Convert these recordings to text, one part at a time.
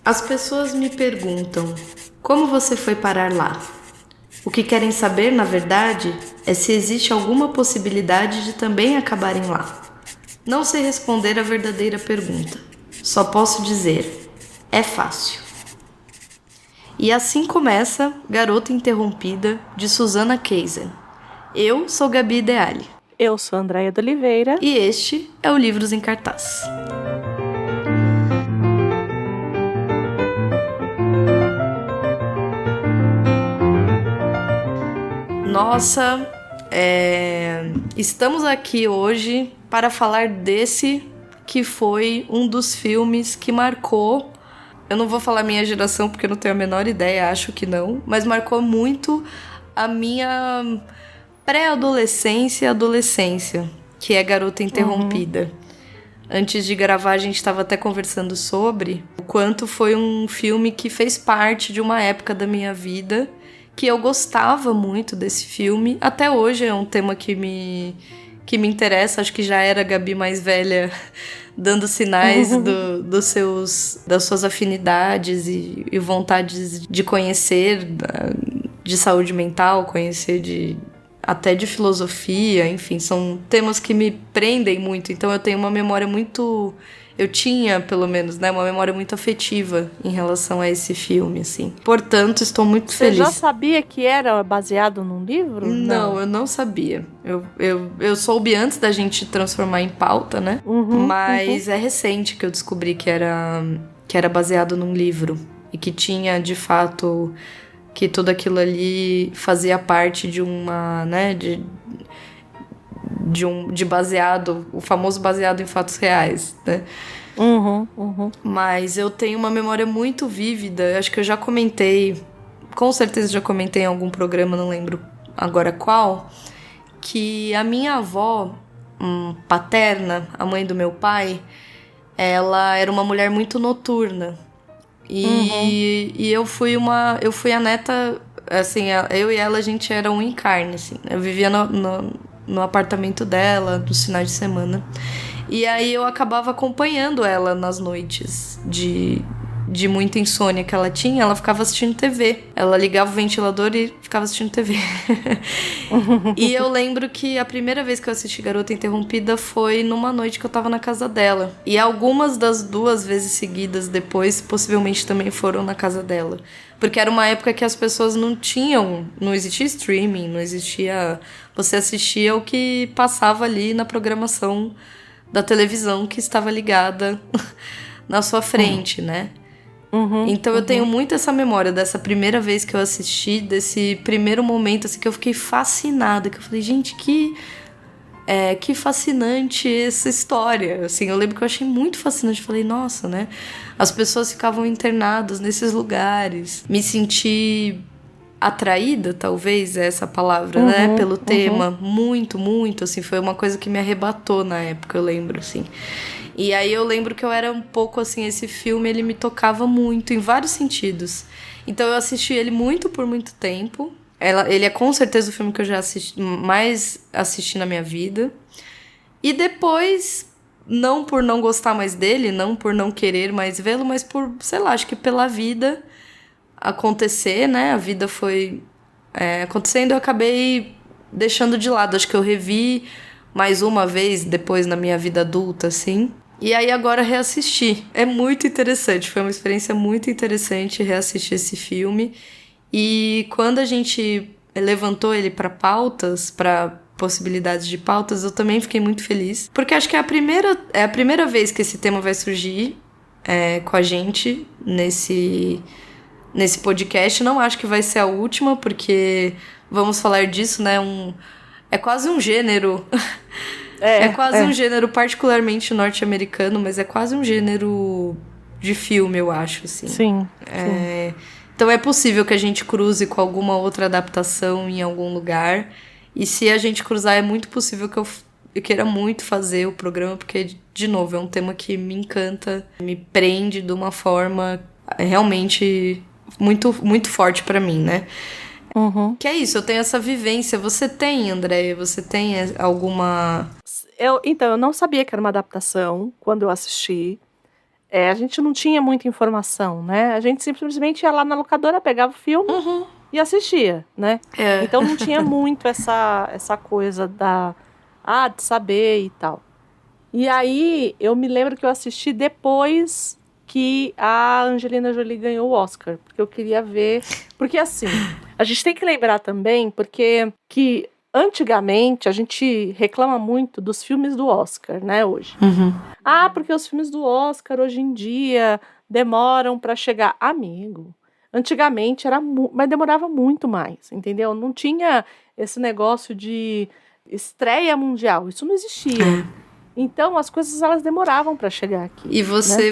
As pessoas me perguntam: como você foi parar lá? O que querem saber, na verdade, é se existe alguma possibilidade de também acabarem lá. Não sei responder a verdadeira pergunta. Só posso dizer: é fácil. E assim começa Garota Interrompida, de Susana Kaysen. Eu sou Gabi Ideali. Eu sou Andréia de Oliveira. E este é o Livros em Cartaz. Nossa, estamos aqui hoje para falar desse que foi um dos filmes que marcou. Eu não vou falar minha geração porque eu não tenho a menor ideia, acho que não, mas marcou muito a minha pré-adolescência e adolescência, que é Garota Interrompida. Antes de gravar, a gente estava até conversando sobre o quanto foi um filme que fez parte de uma época da minha vida, que eu gostava muito desse filme. Até hoje é um tema que me interessa. Acho que já era a Gabi mais velha dando sinais das suas afinidades e vontades de conhecer, de saúde mental, conhecer até de filosofia, enfim, são temas que me prendem muito. Então eu tenho uma memória muito... Eu tinha, pelo menos, né, uma memória muito afetiva em relação a esse filme, assim. Portanto, estou muito feliz. Você já sabia que era baseado num livro? Não, eu não sabia. Eu soube antes da gente transformar em pauta, né? Mas é recente que eu descobri que era baseado num livro. E que tinha, de fato, que tudo aquilo ali fazia parte de uma, né, de baseado, o famoso baseado em fatos reais, né? Mas eu tenho uma memória muito vívida, acho que eu já comentei, com certeza já comentei em algum programa, não lembro agora qual, que a minha avó paterna, a mãe do meu pai, ela era uma mulher muito noturna. E eu fui a neta, assim, eu e ela, a gente era um em carne, assim. Eu vivia no apartamento dela, nos finais de semana. E aí eu acabava acompanhando ela nas noites de muita insônia que ela tinha. Ela ficava assistindo TV. Ela ligava o ventilador e ficava assistindo TV. E eu lembro que a primeira vez que eu assisti Garota Interrompida foi numa noite que eu tava na casa dela. E algumas das 2 vezes seguidas depois, possivelmente também foram na casa dela. Porque era uma época que as pessoas não existia streaming, não existia... Você assistia o que passava ali na programação da televisão que estava ligada na sua frente, né? Então eu tenho muito essa memória dessa primeira vez que eu assisti, desse primeiro momento assim, que eu fiquei fascinada, que eu falei, gente, que fascinante essa história. Assim, eu lembro que eu achei muito fascinante, falei, nossa, né? As pessoas ficavam internadas nesses lugares. Me senti atraída, talvez é essa palavra, né? Pelo tema. Muito, muito, assim, foi uma coisa que me arrebatou na época, eu lembro, assim. E aí eu lembro que eu era um pouco, assim, esse filme, ele me tocava muito, em vários sentidos. Então eu assisti ele por muito tempo. Ele é com certeza o filme que eu já mais assisti na minha vida. E depois, não por não gostar mais dele, não por não querer mais vê-lo, mas por, sei lá, acho que pela vida acontecer, né? A vida foi acontecendo, eu acabei deixando de lado. Acho que eu revi mais uma vez depois na minha vida adulta, assim. E aí agora reassisti. É muito interessante, foi uma experiência muito interessante reassistir esse filme. E quando a gente levantou ele para pautas, para possibilidades de pautas, eu também fiquei muito feliz. Porque acho que é a primeira vez que esse tema vai surgir com a gente nesse podcast. Não acho que vai ser a última, porque vamos falar disso, né? É quase um gênero. É quase um gênero particularmente norte-americano, mas é quase um gênero de filme, eu acho, assim. Sim. Então é possível que a gente cruze com alguma outra adaptação em algum lugar. E se a gente cruzar, é muito possível que eu queira muito fazer o programa, porque, de novo, é um tema que me encanta, me prende de uma forma realmente muito, muito forte pra mim, né? Que é isso, eu tenho essa vivência. Você tem, Andréia? Você tem alguma... Então, eu não sabia que era uma adaptação quando eu assisti. a gente não tinha muita informação, né? A gente simplesmente ia lá na locadora, pegava o filme e assistia, né? Então não tinha muito essa coisa de saber e tal. E aí, eu me lembro que eu assisti depois que a Angelina Jolie ganhou o Oscar, porque eu queria ver... Porque, assim, a gente tem que lembrar também, porque que antigamente a gente reclama muito dos filmes do Oscar, né, hoje. Porque os filmes do Oscar, hoje em dia, demoram para chegar. Amigo, antigamente mas demorava muito mais, entendeu? Não tinha esse negócio de estreia mundial, isso não existia. Então, as coisas, elas demoravam para chegar aqui. E você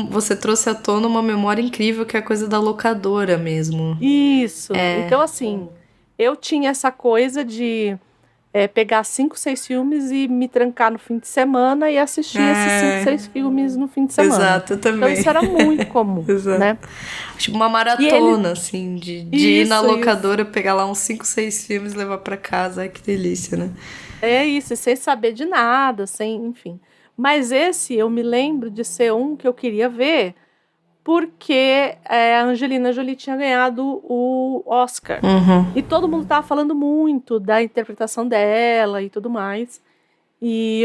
você trouxe à tona uma memória incrível, que é a coisa da locadora mesmo. Isso. Então, assim, eu tinha essa coisa de pegar 5, 6 filmes e me trancar no fim de semana e assistir esses 5, 6 filmes no fim de semana. Exato, eu também. Então, isso era muito comum, né? Tipo uma maratona, assim, de ir na locadora, pegar lá uns 5, 6 filmes e levar pra casa. Ai, que delícia, né? É isso, sem saber de nada, enfim. Mas esse, eu me lembro de ser um que eu queria ver, porque a Angelina Jolie tinha ganhado o Oscar. E todo mundo estava falando muito da interpretação dela e tudo mais. E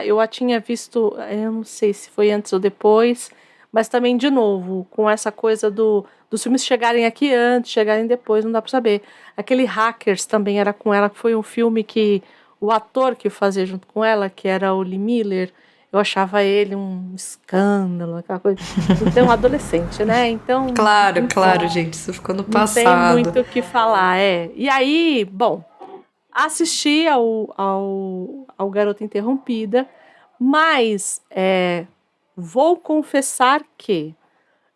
eu a tinha visto, eu não sei se foi antes ou depois, mas também, de novo, com essa coisa dos filmes chegarem aqui antes, chegarem depois, não dá para saber. Aquele Hackers também era com ela, que foi um filme que o ator que fazia junto com ela, que era o Lee Miller, eu achava ele um escândalo, aquela coisa. Então, adolescente, né? Então, Claro, gente, isso ficou no passado. Não tem muito o que falar, E aí, bom, assisti ao Garota Interrompida, mas vou confessar que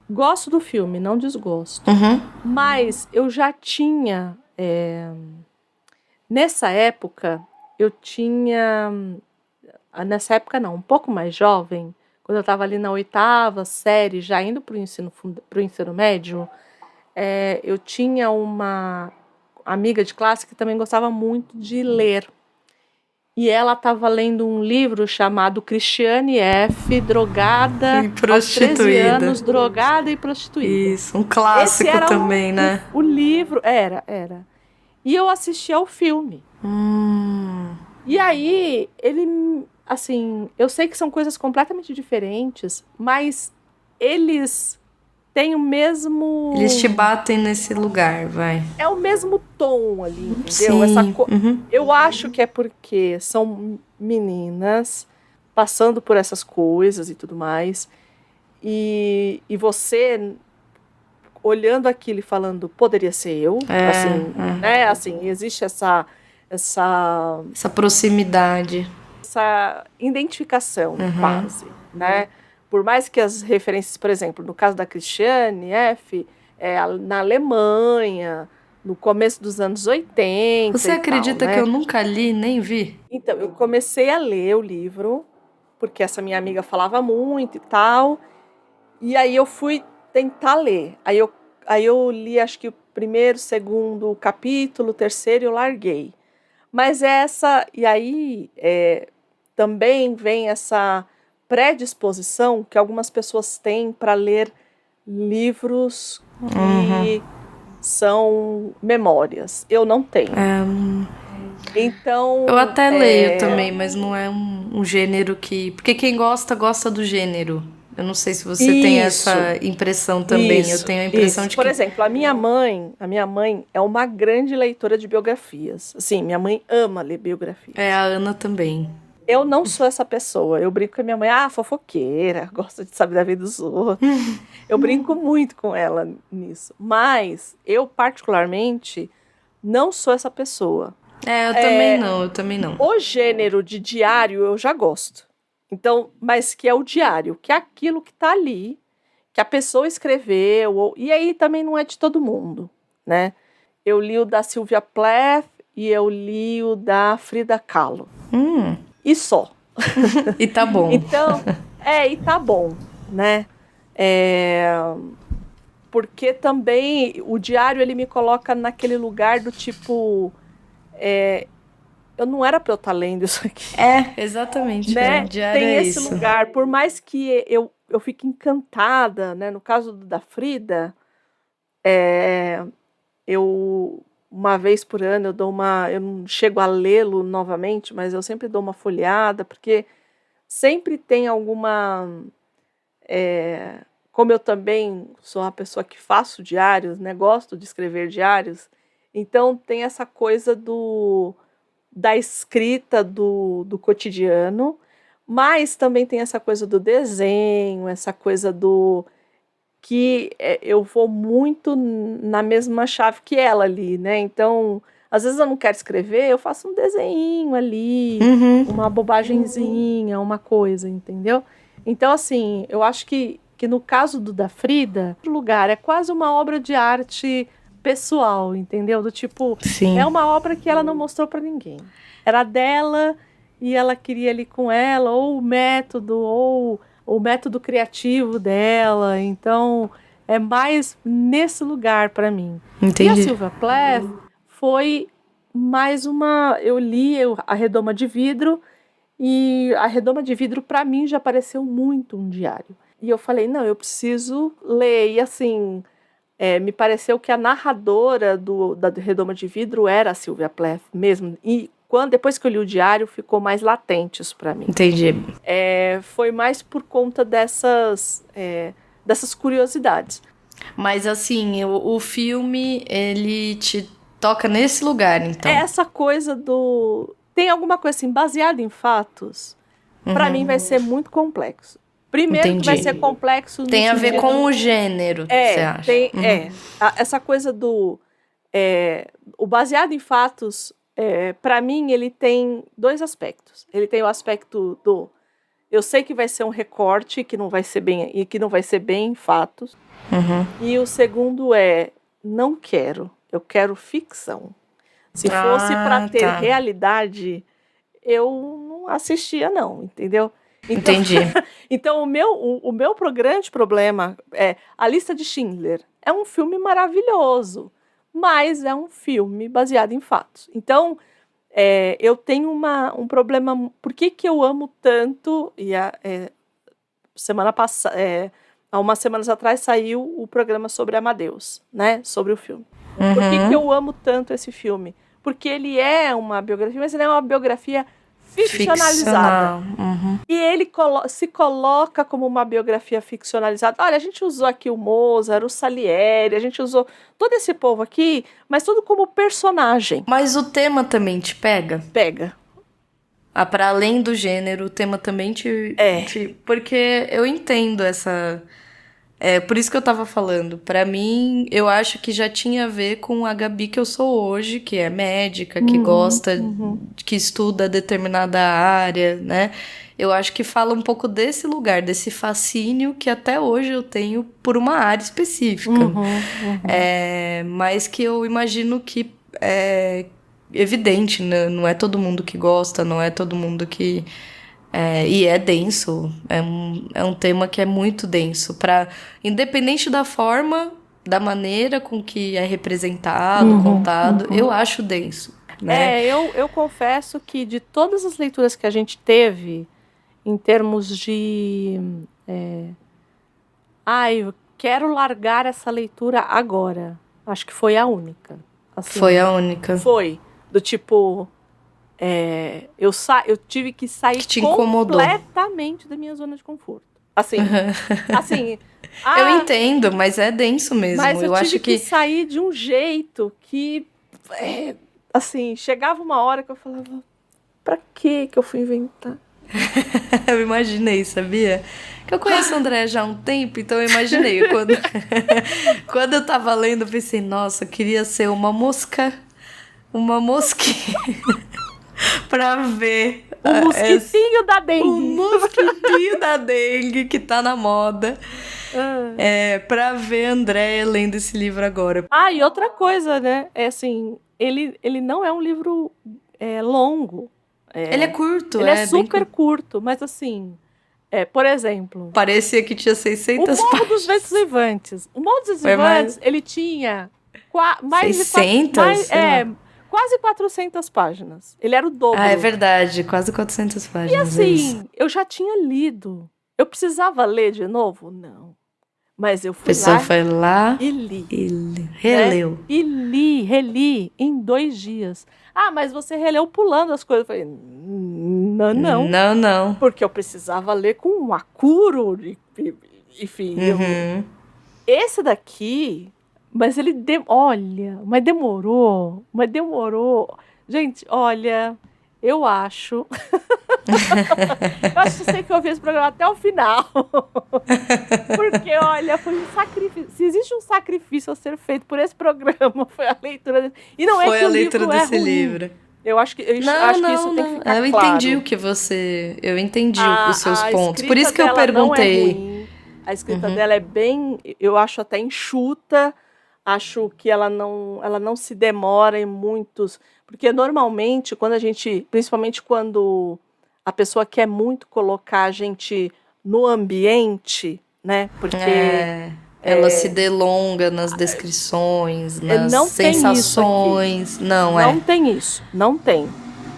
gosto do filme, não desgosto. Mas eu já tinha... nessa época, nessa época não, um pouco mais jovem, quando eu estava ali na 8ª série, já indo para o ensino médio, eu tinha uma amiga de classe que também gostava muito de ler. E ela estava lendo um livro chamado Christiane F., drogada, e prostituída. Aos 13 anos, drogada e prostituída. Isso, um clássico também, né? O livro, era. E eu assisti ao filme. E aí, ele, assim, eu sei que são coisas completamente diferentes, mas eles têm o mesmo... Eles te batem nesse lugar, vai. É o mesmo tom ali, entendeu? Sim. Eu acho que é porque são meninas passando por essas coisas e tudo mais, e você olhando aquilo e falando, poderia ser eu, né? Assim, existe essa proximidade, essa identificação, quase, né? Por mais que as referências, por exemplo, no caso da Christiane F., na Alemanha, no começo dos anos 80. Você acredita que eu nunca li, nem vi? Então, eu comecei a ler o livro, porque essa minha amiga falava muito e tal, e aí eu fui tentar ler. Aí eu li, acho que o primeiro, segundo capítulo, o terceiro eu larguei. Mas e aí também vem essa predisposição que algumas pessoas têm para ler livros que são memórias. Eu não tenho. Então... Eu até leio também, mas não é um gênero que... Porque quem gosta do gênero. Eu não sei se você tem essa impressão também. Eu tenho a impressão de que... Por exemplo, a minha mãe é uma grande leitora de biografias. Assim, minha mãe ama ler biografias. A Ana também. Eu não sou essa pessoa. Eu brinco com a minha mãe, fofoqueira, gosta de saber da vida dos outros. Eu brinco muito com ela nisso. Mas eu, particularmente, não sou essa pessoa. Eu também não. O gênero de diário eu já gosto. Então, mas que é o diário, que é aquilo que está ali, que a pessoa escreveu, e aí também não é de todo mundo, né? Eu li o da Sylvia Plath e eu li o da Frida Kahlo. E só. E tá bom. Então, e tá bom, né? Porque também o diário, ele me coloca naquele lugar do tipo... eu não era pra eu estar lendo isso aqui. Exatamente. Né? Diário tem esse isso. lugar, por mais que eu eu fico encantada, né? No caso da Frida, eu uma vez por ano eu não chego a lê-lo novamente, mas eu sempre dou uma folheada, porque sempre tem alguma... como eu também sou uma pessoa que faço diários, né? Gosto de escrever diários, então tem essa coisa da escrita do cotidiano, mas também tem essa coisa do desenho, essa coisa do... que eu vou muito na mesma chave que ela ali, né? Então, às vezes eu não quero escrever, eu faço um desenho ali, uma bobagenzinha, uma coisa, entendeu? Então, assim, eu acho que no caso da Frida, o lugar é quase uma obra de arte pessoal, entendeu? Do tipo, Sim. É uma obra que ela não mostrou para ninguém. Era dela e ela queria ali com ela, ou o método criativo dela. Então, é mais nesse lugar para mim. Entendi. E a Sylvia Plath foi mais uma... Eu li A Redoma de Vidro, e A Redoma de Vidro, para mim, já pareceu muito um diário. E eu falei, não, eu preciso ler. E assim, me pareceu que a narradora da Redoma de Vidro era a Sylvia Plath mesmo. E depois que eu li o diário, ficou mais latente isso para mim. Entendi. Foi mais por conta dessas curiosidades. Mas assim, o filme, ele te toca nesse lugar, então. Essa coisa tem alguma coisa assim, baseada em fatos, para mim vai ser muito complexo. Primeiro Entendi. que vai ser complexo... Tem a ver com o gênero, você acha? Essa coisa do... o baseado em fatos, para mim, ele tem dois aspectos. Ele tem o aspecto do... Eu sei que vai ser um recorte, que não vai ser bem em fatos. E o segundo não quero. Eu quero ficção. Se fosse para ter realidade, eu não assistia, não, entendeu? Então, entendi. Então, o meu grande problema é A Lista de Schindler. É um filme maravilhoso, mas é um filme baseado em fatos. Então, eu tenho um problema... Por que eu amo tanto... semana passada... há umas semanas atrás saiu o programa sobre Amadeus, né? Sobre o filme. Por que eu amo tanto esse filme? Porque ele é uma biografia, mas ele é uma biografia ficcionalizada. E ele se coloca como uma biografia ficcionalizada. Olha, a gente usou aqui o Mozart, o Salieri, a gente usou todo esse povo aqui, mas tudo como personagem. Mas o tema também te pega? Pega. Para além do gênero, o tema também te... Porque eu entendo essa... por isso que eu tava falando. Pra mim, eu acho que já tinha a ver com a Gabi que eu sou hoje, que é médica, que gosta, que estuda determinada área, né? Eu acho que fala um pouco desse lugar, desse fascínio que até hoje eu tenho por uma área específica. Mas que eu imagino que é evidente, né? Não é todo mundo que gosta, não é todo mundo que... e é denso, é um tema que é muito denso, independente da forma, da maneira com que é representado, contado, eu acho denso, né? Eu confesso que de todas as leituras que a gente teve, em termos de... eu quero largar essa leitura agora, acho que foi a única. Assim, foi a única. Foi, do tipo... eu tive que sair completamente da minha zona de conforto. Assim, eu entendo, mas é denso mesmo. Mas eu tive acho que sair de um jeito que, assim, chegava uma hora que eu falava, pra que eu fui inventar? Eu imaginei, sabia? Que eu conheço o André já há um tempo, então eu imaginei. Quando eu tava lendo, eu pensei, nossa, eu queria ser uma mosquinha. Pra ver o mosquitinho da dengue. O mosquitinho da dengue que tá na moda. Pra ver a Andréia lendo esse livro agora. E outra coisa, né? Assim, ele não é um livro longo. Ele é curto. Ele é super curto, mas assim... por exemplo... Parecia que tinha 600 páginas. O Morro dos Ventos Vivantes. O Morro dos Vivantes, ele tinha mais 600? Quase 400 páginas. Ele era o dobro. É verdade, quase 400 páginas. E assim, eu já tinha lido Eu precisava ler de novo? Não. Mas eu fui Pessoa foi lá e li. Releu. Né? E reli em 2 dias. Ah, mas você releu pulando as coisas. Eu falei, não. Não. Porque eu precisava ler com um acuro. Enfim. Esse daqui, mas ele... Olha, mas demorou. Gente, olha, eu acho... eu acho que você que ouviu esse programa até o final. Porque, olha, foi um sacrifício. Se existe um sacrifício a ser feito por esse programa, foi a leitura desse... E não foi é que a leitura desse livro. Eu acho que, acho que isso tem que ficar claro. Eu entendi o que você... Eu entendi os seus pontos. Por isso que eu perguntei. Não é ruim. A escrita dela é bem... Eu acho até enxuta. Acho que ela não se demora em muitos... Porque, normalmente, quando a gente... Principalmente quando a pessoa quer muito colocar a gente no ambiente, né? Porque... Ela se delonga nas descrições, nas sensações. Não tem isso. Não tem.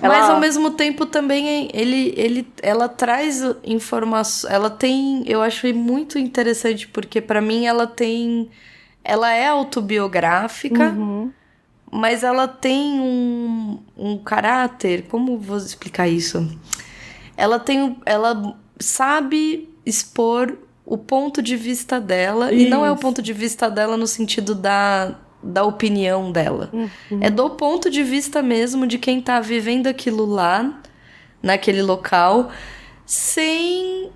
Mas, ao mesmo tempo, também ela traz informação. Ela tem... Eu acho muito interessante, porque, para mim, ela é autobiográfica, mas ela tem um caráter... Como vou explicar isso? Ela sabe expor o ponto de vista dela, e não é o ponto de vista dela no sentido da opinião dela. É do ponto de vista mesmo de quem tá vivendo aquilo lá, naquele local, sem...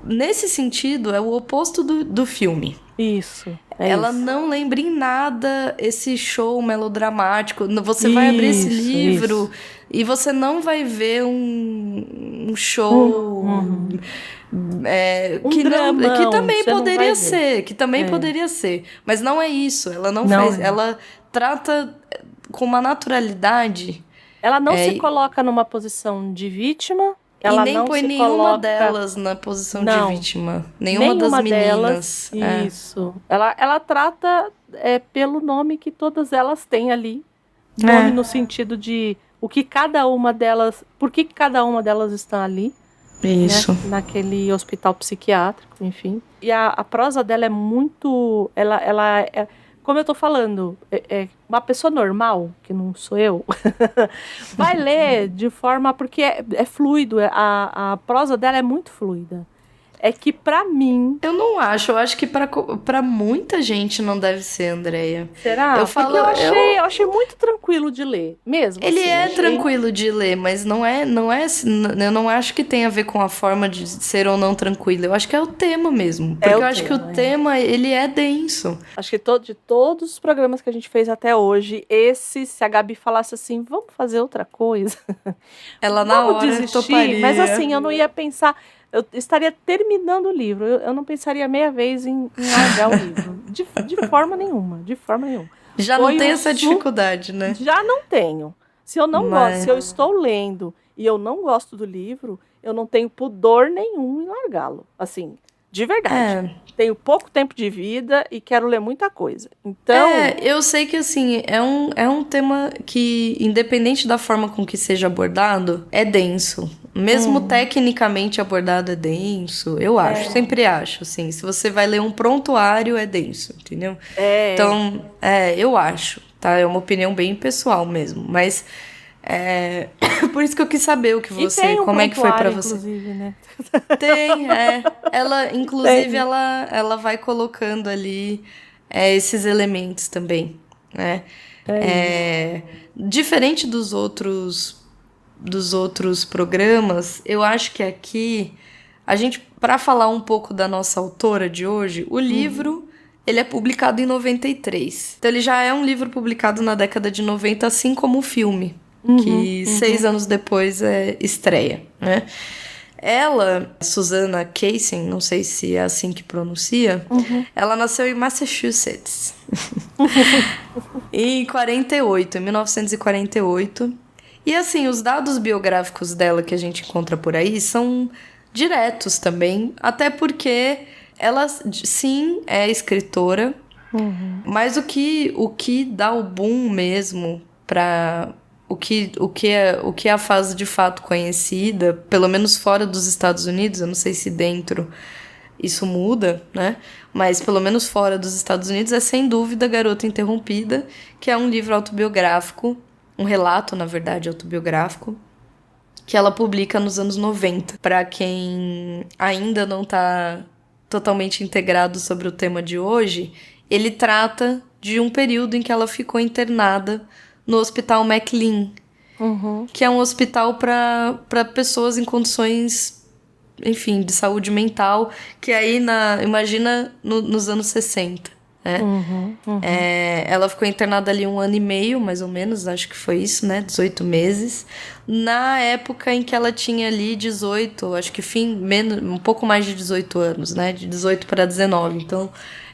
nesse sentido, é o oposto do filme. Isso. Ela não lembra em nada esse show melodramático. Você vai abrir esse livro e você não vai ver um show... que também poderia ser. Que também poderia ser. Mas não é isso. Ela não faz... Ela trata com uma naturalidade... Ela não se coloca numa posição de vítima... Ela e nem põe nenhuma delas na posição de vítima. Nenhuma das meninas. Isso. Ela trata pelo nome que todas elas têm ali. Nome no sentido de o que cada uma delas... Por que cada uma delas está ali. Isso. Né? Naquele hospital psiquiátrico, enfim. E a prosa dela é muito... Ela é... Como eu tô falando, uma pessoa normal, que não sou eu, vai ler de forma... Porque é fluido, a prosa dela é muito fluida. É que pra mim... Eu não acho, eu acho que pra muita gente não deve ser, Andréia. Será? Porque eu achei muito tranquilo de ler, mesmo. Ele tranquilo de ler, mas não é... Eu não acho que tem a ver com a forma de ser ou não tranquilo. Eu acho que é o tema mesmo. Porque eu acho que o tema, ele é denso. Acho que de todos os programas que a gente fez até hoje, se a Gabi falasse assim, vamos fazer outra coisa. Ela na hora desistir, toparia. Mas assim, eu não ia pensar... Eu estaria terminando o livro. Eu não pensaria meia vez em largar o livro. De forma nenhuma. Já não tem essa dificuldade, né? Já não tenho. Se eu não gosto, se eu estou lendo e eu não gosto do livro, eu não tenho pudor nenhum em largá-lo. Assim, de verdade. Tenho pouco tempo de vida e quero ler muita coisa. Então... eu sei que, assim, é um tema que, independente da forma com que seja abordado, é denso. Mesmo tecnicamente abordado é denso, eu acho, sempre acho, assim. Se você vai ler um prontuário, é denso, entendeu? Então, eu acho, tá? É uma opinião bem pessoal mesmo, mas... por isso que eu quis saber o que você... como é que foi pra você. Inclusive, né? Tem, Ela, inclusive, ela vai colocando ali esses elementos também, né? Diferente dos outros programas, eu acho que aqui, para falar um pouco da nossa autora de hoje, o livro, ele é publicado em 93. Então, ele já é um livro publicado na década de 90, assim como o filme, que 6 anos depois estreia, né? Ela, Susanna Kaysen, não sei se é assim que pronuncia, ela nasceu em Massachusetts. Em 1948. E assim, os dados biográficos dela que a gente encontra por aí são diretos também, até porque ela, sim, é escritora, mas o que dá o boom mesmo para o que é a fase de fato conhecida, pelo menos fora dos Estados Unidos, eu não sei se dentro isso muda, né? Mas pelo menos fora dos Estados Unidos é sem dúvida Garota Interrompida, que é um livro autobiográfico, um relato, na verdade, autobiográfico, que ela publica nos anos 90. Para quem ainda não está totalmente integrado sobre o tema de hoje, ele trata de um período em que ela ficou internada no Hospital McLean, que é um hospital para pessoas em condições, enfim, de saúde mental, que aí, imagina, nos anos 60, né? Ela ficou internada ali 1 ano e meio, mais ou menos, acho que foi isso, né? 18 meses. Na época em que ela tinha ali 18, acho que um pouco mais de 18 anos, né? De 18 para 19, então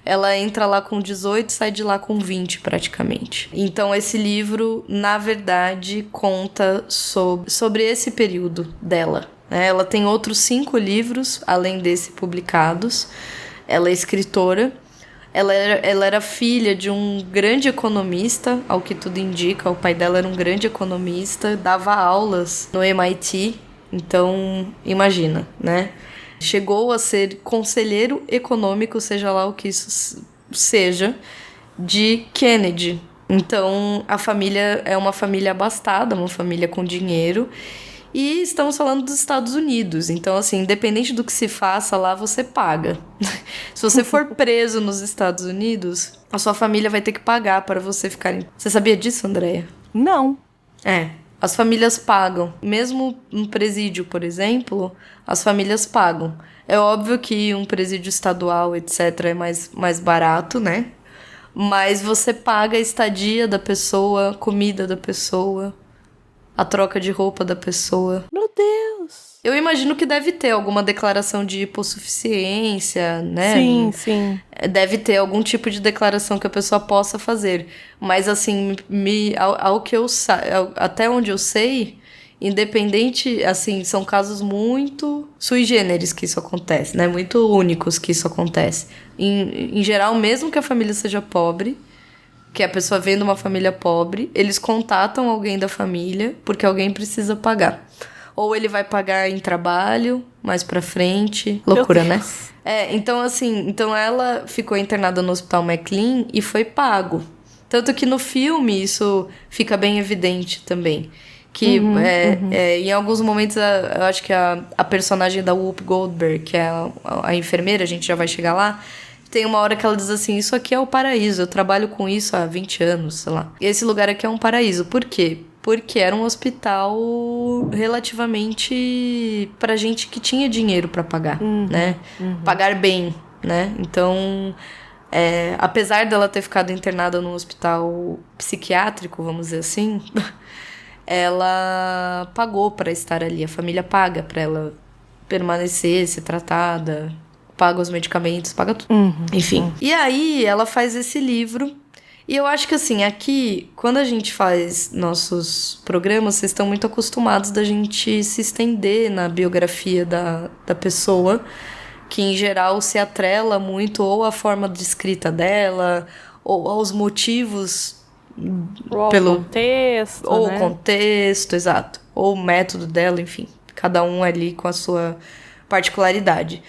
ela entra lá com 18 e sai de lá com 20, praticamente. Então, esse livro, na verdade, conta sobre esse período dela. Ela tem outros 5 livros, além desse, publicados. Ela é escritora. Ela era filha de um grande economista, ao que tudo indica. O pai dela era um grande economista, dava aulas no MIT. Então, imagina, né? Chegou a ser conselheiro econômico, seja lá o que isso seja, de Kennedy. Então, a família é uma família abastada, uma família com dinheiro. E estamos falando dos Estados Unidos. Então, assim, independente do que se faça lá, você paga. Se você for preso nos Estados Unidos, a sua família vai ter que pagar para você ficar... Você sabia disso, Andréia? Não. As famílias pagam. Mesmo um presídio, por exemplo, as famílias pagam. É óbvio que um presídio estadual, etc., é mais barato, né? Mas você paga a estadia da pessoa, comida da pessoa, a troca de roupa da pessoa. Meu Deus! Eu imagino que deve ter alguma declaração de hipossuficiência, né? Sim. Deve ter algum tipo de declaração que a pessoa possa fazer. Mas, assim, até onde eu sei, independente, assim, são casos muito sui generis que isso acontece, né? Muito únicos que isso acontece. Em geral, mesmo que a família seja pobre, que a pessoa vem de uma família pobre, eles contatam alguém da família porque alguém precisa pagar. Ou ele vai pagar em trabalho, mais pra frente. Loucura, né? Então assim, ela ficou internada no Hospital McLean e foi pago. Tanto que no filme isso fica bem evidente também. Que em alguns momentos, eu acho que a personagem da Whoopi Goldberg, que é a enfermeira, a gente já vai chegar lá, tem uma hora que ela diz assim, isso aqui é o paraíso, eu trabalho com isso há 20 anos, sei lá. E esse lugar aqui é um paraíso. Por quê? Porque era um hospital relativamente pra gente que tinha dinheiro pra pagar, né? Pagar bem, né? Então, apesar dela ter ficado internada num hospital psiquiátrico, vamos dizer assim, ela pagou pra estar ali. A família paga pra ela permanecer, ser tratada, paga os medicamentos, paga tudo. Enfim. E aí, ela faz esse livro. E eu acho que, assim, aqui, quando a gente faz nossos programas, vocês estão muito acostumados da gente se estender na biografia da pessoa, que, em geral, se atrela muito ou à forma de escrita dela, ou aos motivos pelo contexto, ou né? o contexto, exato. Ou o método dela, enfim. Cada um ali com a sua particularidade.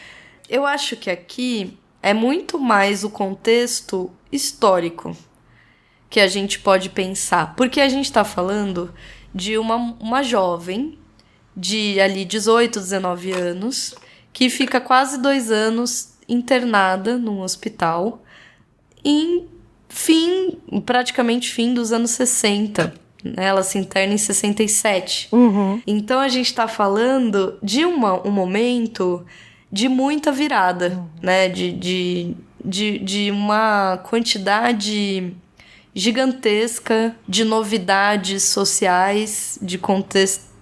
Eu acho que aqui é muito mais o contexto histórico que a gente pode pensar. Porque a gente está falando de uma jovem de ali 18, 19 anos que fica quase 2 anos internada num hospital praticamente fim dos anos 60. Né? Ela se interna em 67. Então a gente está falando de um momento de muita virada, né? De uma quantidade gigantesca de novidades sociais, de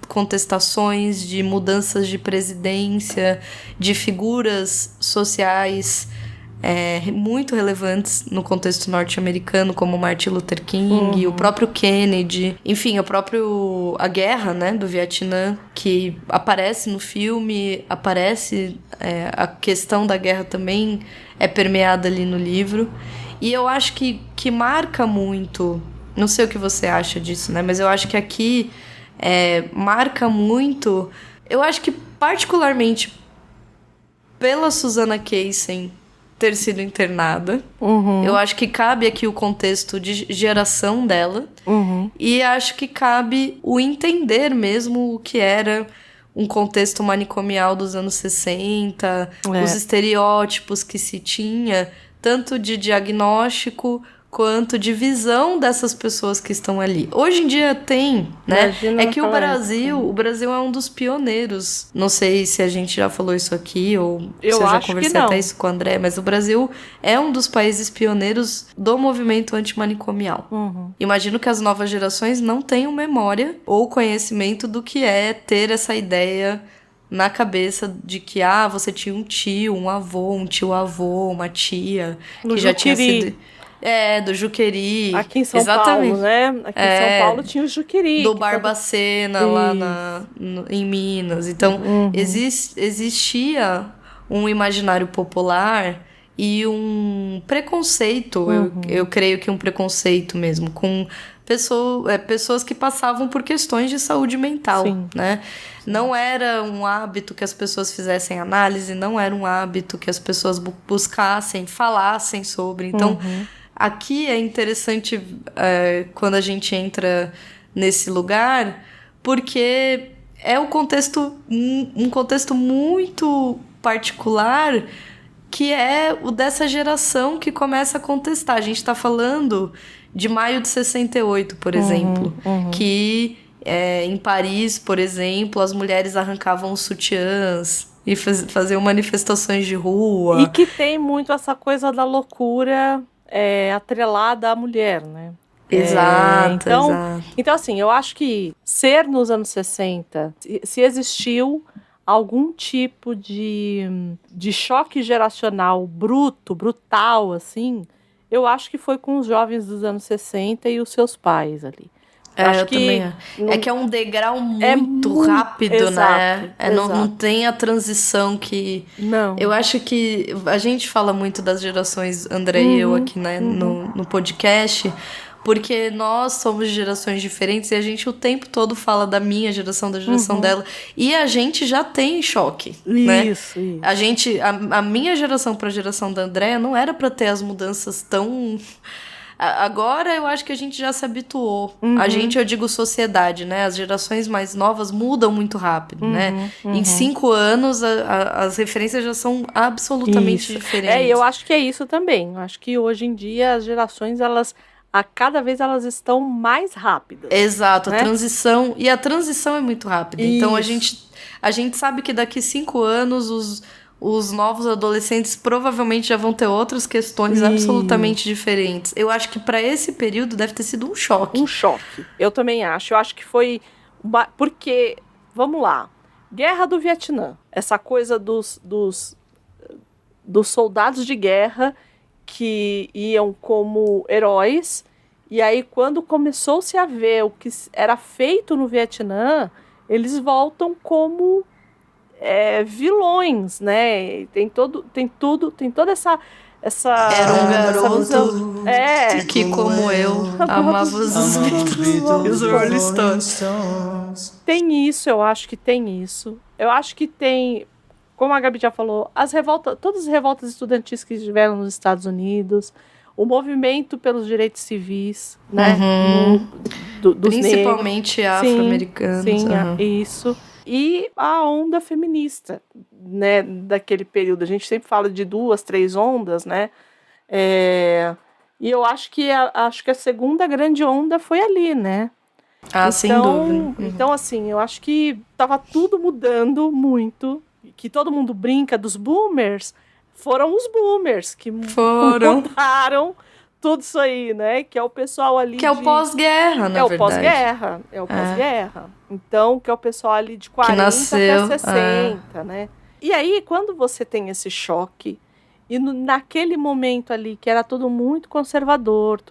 contestações, de mudanças de presidência, de figuras sociais muito relevantes no contexto norte-americano, como Martin Luther King, o próprio Kennedy, enfim, a guerra, né, do Vietnã, que aparece no filme, a questão da guerra também é permeada ali no livro. E eu acho que marca muito Não sei o que você acha disso, né? Mas eu acho que aqui marca muito... Eu acho que particularmente pela Susana Kaysen ter sido internada, eu acho que cabe aqui o contexto de geração dela, e acho que cabe o entender mesmo o que era um contexto manicomial dos anos 60, os estereótipos que se tinha, tanto de diagnóstico quanto de visão dessas pessoas que estão ali. Hoje em dia tem, né? Imagina é que o Brasil é um dos pioneiros. Não sei se a gente já falou isso aqui ou se eu já conversei até isso com o André, mas o Brasil é um dos países pioneiros do movimento antimanicomial. Imagino que as novas gerações não tenham memória ou conhecimento do que é ter essa ideia na cabeça de que você tinha um tio, um avô, um tio-avô, uma tia, no que já tinha sido... do Juqueri. Aqui em São Paulo, né? Aqui em São Paulo tinha o Juqueri. Do Barbacena, lá em Minas. Então, existia um imaginário popular e um preconceito, eu creio que um preconceito mesmo, com pessoas que passavam por questões de saúde mental, né? Não era um hábito que as pessoas fizessem análise, não era um hábito que as pessoas buscassem, falassem sobre. Então, aqui é interessante quando a gente entra nesse lugar, porque é um contexto muito particular, que é o dessa geração que começa a contestar. A gente está falando de maio de 68, por exemplo, que em Paris, por exemplo, as mulheres arrancavam os sutiãs e faziam manifestações de rua. E que tem muito essa coisa da loucura atrelada à mulher, né? Exato. Então, assim, eu acho que ser nos anos 60, se existiu algum tipo de choque geracional brutal, assim, eu acho que foi com os jovens dos anos 60 e os seus pais ali. Eu também. É que é um degrau muito rápido, exato, né? Não tem a transição que... Não. Eu acho que a gente fala muito das gerações, André e eu aqui, né, no podcast, porque nós somos de gerações diferentes e a gente o tempo todo fala da minha geração, da geração dela, e a gente já tem choque, né? Isso. A minha geração para a geração da Andréa não era para ter as mudanças tão... Agora eu acho que a gente já se habituou. A gente, eu digo sociedade, né? As gerações mais novas mudam muito rápido, né? Em 5 anos, as referências já são absolutamente diferentes. Eu acho que é isso também. Eu acho que hoje em dia as gerações, cada vez elas estão mais rápidas. Exato, né? A transição é muito rápida. Isso. Então a gente sabe que daqui 5 anos os novos adolescentes provavelmente já vão ter outras questões absolutamente diferentes. Eu acho que para esse período deve ter sido um choque. Um choque. Eu também acho. Eu acho que foi... Porque, vamos lá, Guerra do Vietnã. Essa coisa dos soldados de guerra que iam como heróis. E aí, quando começou-se a ver o que era feito no Vietnã, eles voltam como... vilões, né? Tem toda essa era um garoto que, como eu, amava os Beatles e os Rolling Stones. Tem isso, eu acho que tem isso. Eu acho que tem, como a Gabi já falou, todas as revoltas estudantis que tiveram nos Estados Unidos, o movimento pelos direitos civis, né? Dos principalmente negros. afro-americanos. Sim, isso. E a onda feminista, né, daquele período. A gente sempre fala de 2, 3 ondas, né? E eu acho que a segunda grande onda foi ali, né? Sem dúvida. Então, assim, eu acho que estava tudo mudando muito. Que todo mundo brinca dos boomers. Foram os boomers que mudaram tudo isso aí, né? Que é o pessoal ali que é o pós-guerra, na verdade. É o pós-guerra. Então, que é o pessoal ali de 40 até 60, né? E aí, quando você tem esse choque, e naquele momento ali, que era tudo muito conservador,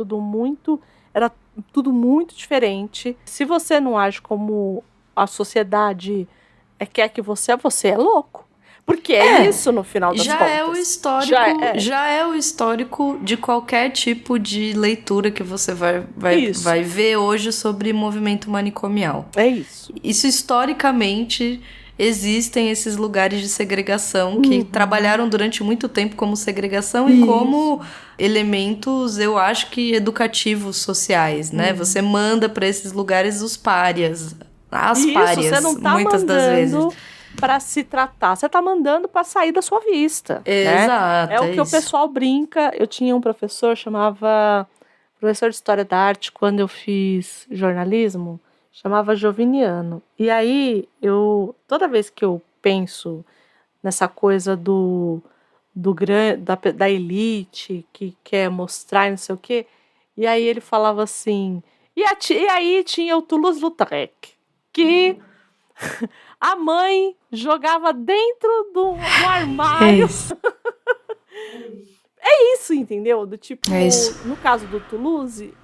era tudo muito diferente, se você não age como a sociedade quer que você é louco. Porque é isso no final das contas. É o histórico, já é o histórico de qualquer tipo de leitura que você vai ver hoje sobre movimento manicomial. É isso. Isso historicamente existem esses lugares de segregação que trabalharam durante muito tempo como segregação e como elementos, eu acho que educativos sociais, né? Você manda para esses lugares os párias, as párias, você não tá muitas das vezes. Para se tratar, você tá mandando para sair da sua vista. Exato. Né? É o que o pessoal brinca. Eu tinha um professor, professor de História da Arte, quando eu fiz jornalismo, chamava Joviniano. E aí, toda vez que eu penso nessa coisa da elite que quer mostrar e não sei o quê, e aí ele falava assim, e aí tinha o Toulouse-Lautrec, que a mãe jogava dentro do armário. É isso, entendeu? Do tipo, no caso do Toulouse,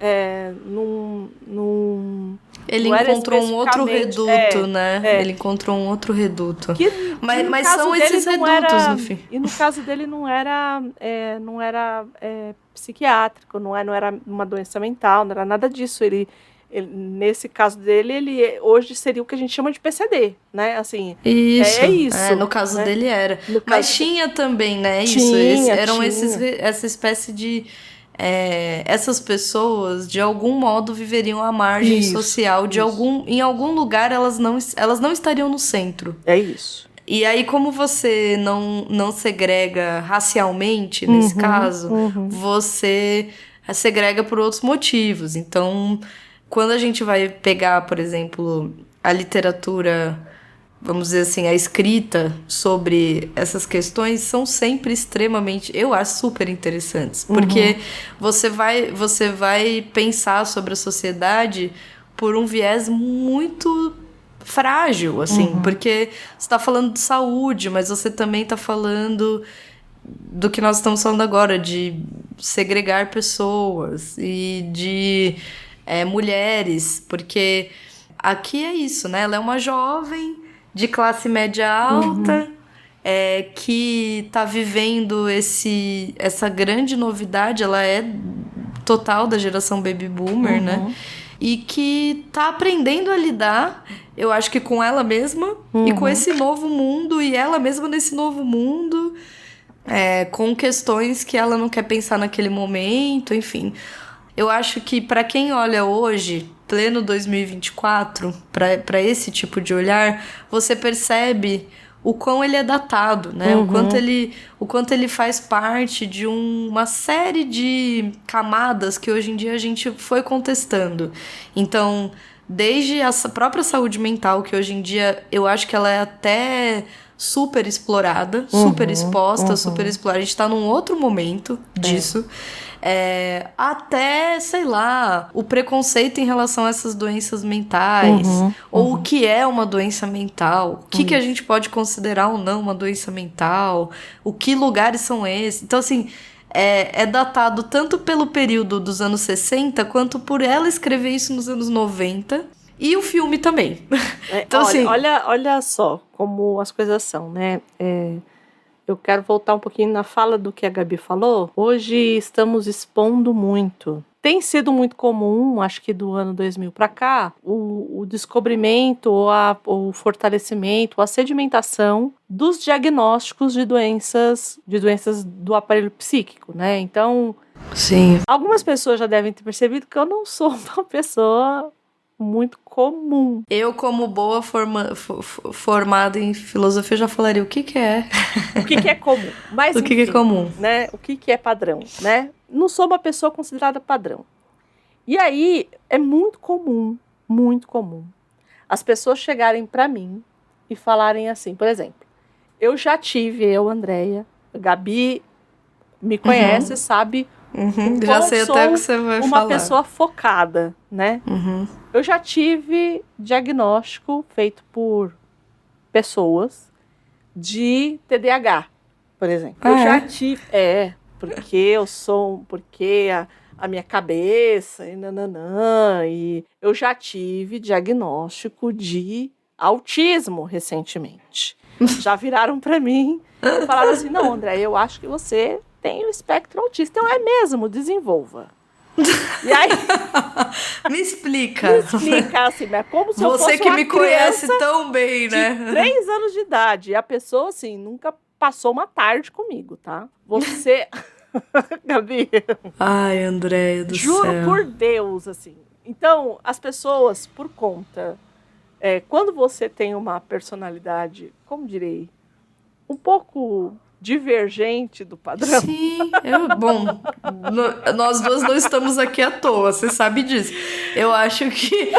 ele encontrou um outro reduto, né? Ele encontrou um outro reduto. Mas são esses redutos, no fim. E no caso dele não era psiquiátrico, não era uma doença mental, não era nada disso. Ele, nesse caso dele, ele hoje seria o que a gente chama de PCD, né? Assim, isso. É isso. No caso dele era. Mas tinha também, né? Essa espécie de... essas pessoas, de algum modo, viveriam à margem social. Em algum lugar, elas não estariam no centro. É isso. E aí, como você não segrega racialmente, nesse caso, você segrega por outros motivos. Então... Quando a gente vai pegar, por exemplo, a literatura, vamos dizer assim, a escrita sobre essas questões, são sempre extremamente, eu acho, super interessantes. Porque você vai pensar sobre a sociedade por um viés muito frágil, assim. Porque você está falando de saúde, mas você também está falando do que nós estamos falando agora, de segregar pessoas e de... mulheres, porque aqui é isso, né? Ela é uma jovem de classe média alta que tá vivendo essa grande novidade. Ela é total da geração baby boomer, né? E que tá aprendendo a lidar, eu acho que com ela mesma e com esse novo mundo, e ela mesma nesse novo mundo, com questões que ela não quer pensar naquele momento, enfim... Eu acho que para quem olha hoje, pleno 2024, para esse tipo de olhar, você percebe o quão ele é datado, né? O quanto ele faz parte de uma série de camadas que hoje em dia a gente foi contestando. Então, desde a própria saúde mental, que hoje em dia eu acho que ela é até super explorada, super exposta, super explorada. A gente tá num outro momento disso. Até, sei lá, o preconceito em relação a essas doenças mentais, ou o que é uma doença mental, o que a gente pode considerar ou não uma doença mental, o que lugares são esses. Então, assim, é datado tanto pelo período dos anos 60, quanto por ela escrever isso nos anos 90, e o filme também. Então, olha só como as coisas são, né? Eu quero voltar um pouquinho na fala do que a Gabi falou. Hoje estamos expondo muito. Tem sido muito comum, acho que do ano 2000 para cá, o descobrimento, o fortalecimento, a sedimentação dos diagnósticos de doenças do aparelho psíquico, né? Então, sim, algumas pessoas já devem ter percebido que eu não sou uma pessoa muito comum. Eu, como boa formada em filosofia, já falaria o que é. O que é comum. Mas, o que é comum. Né? O que é padrão, né? Não sou uma pessoa considerada padrão. E aí, é muito comum, as pessoas chegarem para mim e falarem assim, por exemplo, eu, Andréia, a Gabi me conhece, sabe... Já sei até o que você vai falar. Uma pessoa focada, né? Eu já tive diagnóstico feito por pessoas de TDAH, por exemplo. Eu já tive... porque a minha cabeça e nananã, e eu já tive diagnóstico de autismo recentemente. já viraram pra mim e falaram assim, não, André, eu acho que você tem o espectro autista. Então é mesmo, desenvolva. E aí... Me explica. Me explica, assim, é como se eu fosse Você que me conhece criança tão bem, né? de 3 anos de idade. E a pessoa, assim, nunca passou uma tarde comigo, tá? Você... Gabi. Ai, Andréia do Juro céu. por Deus, assim. Então, as pessoas, por conta... quando você tem uma personalidade, como direi, um pouco divergente do padrão. Sim, bom, nós duas não estamos aqui à toa, você sabe disso. Eu acho que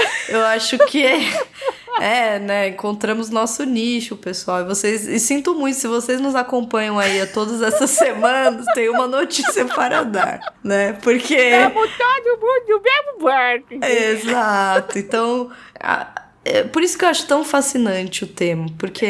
né, encontramos nosso nicho, pessoal. E sinto muito, se vocês nos acompanham aí a todas essas semanas, tem uma notícia para dar, né? Porque Estamos todo mundo no mesmo barco. Exato. Então, por isso que eu acho tão fascinante o tema, porque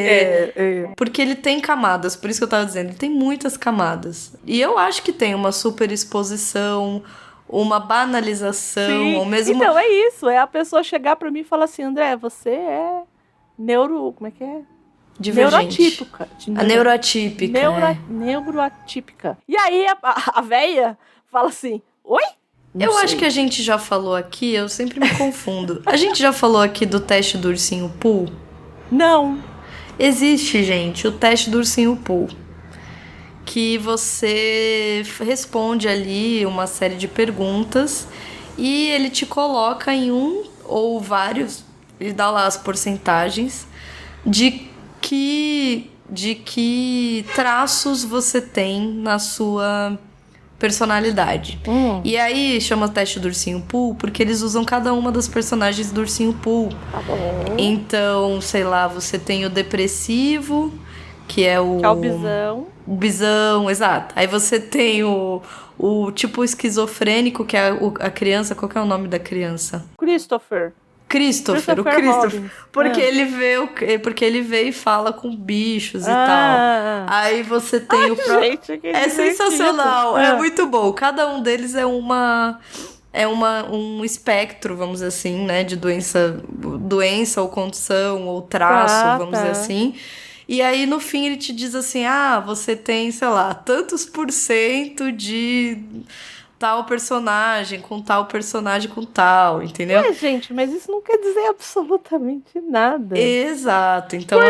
ele tem camadas, por isso que eu tava dizendo, ele tem muitas camadas. E eu acho que tem uma super exposição, uma banalização, Sim. ou mesmo... Então, é isso, é a pessoa chegar pra mim e falar assim, André, você é como é que é? Divergente. Neuroatípica. A neuroatípica. Neuroatípica. E aí a véia fala assim, oi? Eu acho que a gente já falou aqui, eu sempre me confundo. A gente já falou aqui do teste do ursinho Pooh? Não. Existe, gente, o teste do ursinho Pooh. Que você responde ali uma série de perguntas e ele te coloca em um ou vários, ele dá lá as porcentagens de que traços você tem na sua personalidade. E aí chama teste do ursinho Pooh porque eles usam cada uma das personagens do ursinho Pooh. Tá bom. Então, sei lá, você tem o depressivo, que é o bisão. O bisão, exato. Aí você tem o tipo esquizofrênico, que é a criança. Qual que é o nome da criança? Christopher. Christopher. Porque ele vê e fala com bichos e tal. Aí você tem gente, é sensacional, é muito bom. Cada um deles é um espectro, vamos dizer assim, né? De doença ou condição, ou traço, vamos dizer assim. E aí, no fim, ele te diz assim, você tem, sei lá, tantos % de tal personagem, com tal, entendeu? Gente, mas isso não quer dizer absolutamente nada. Exato, então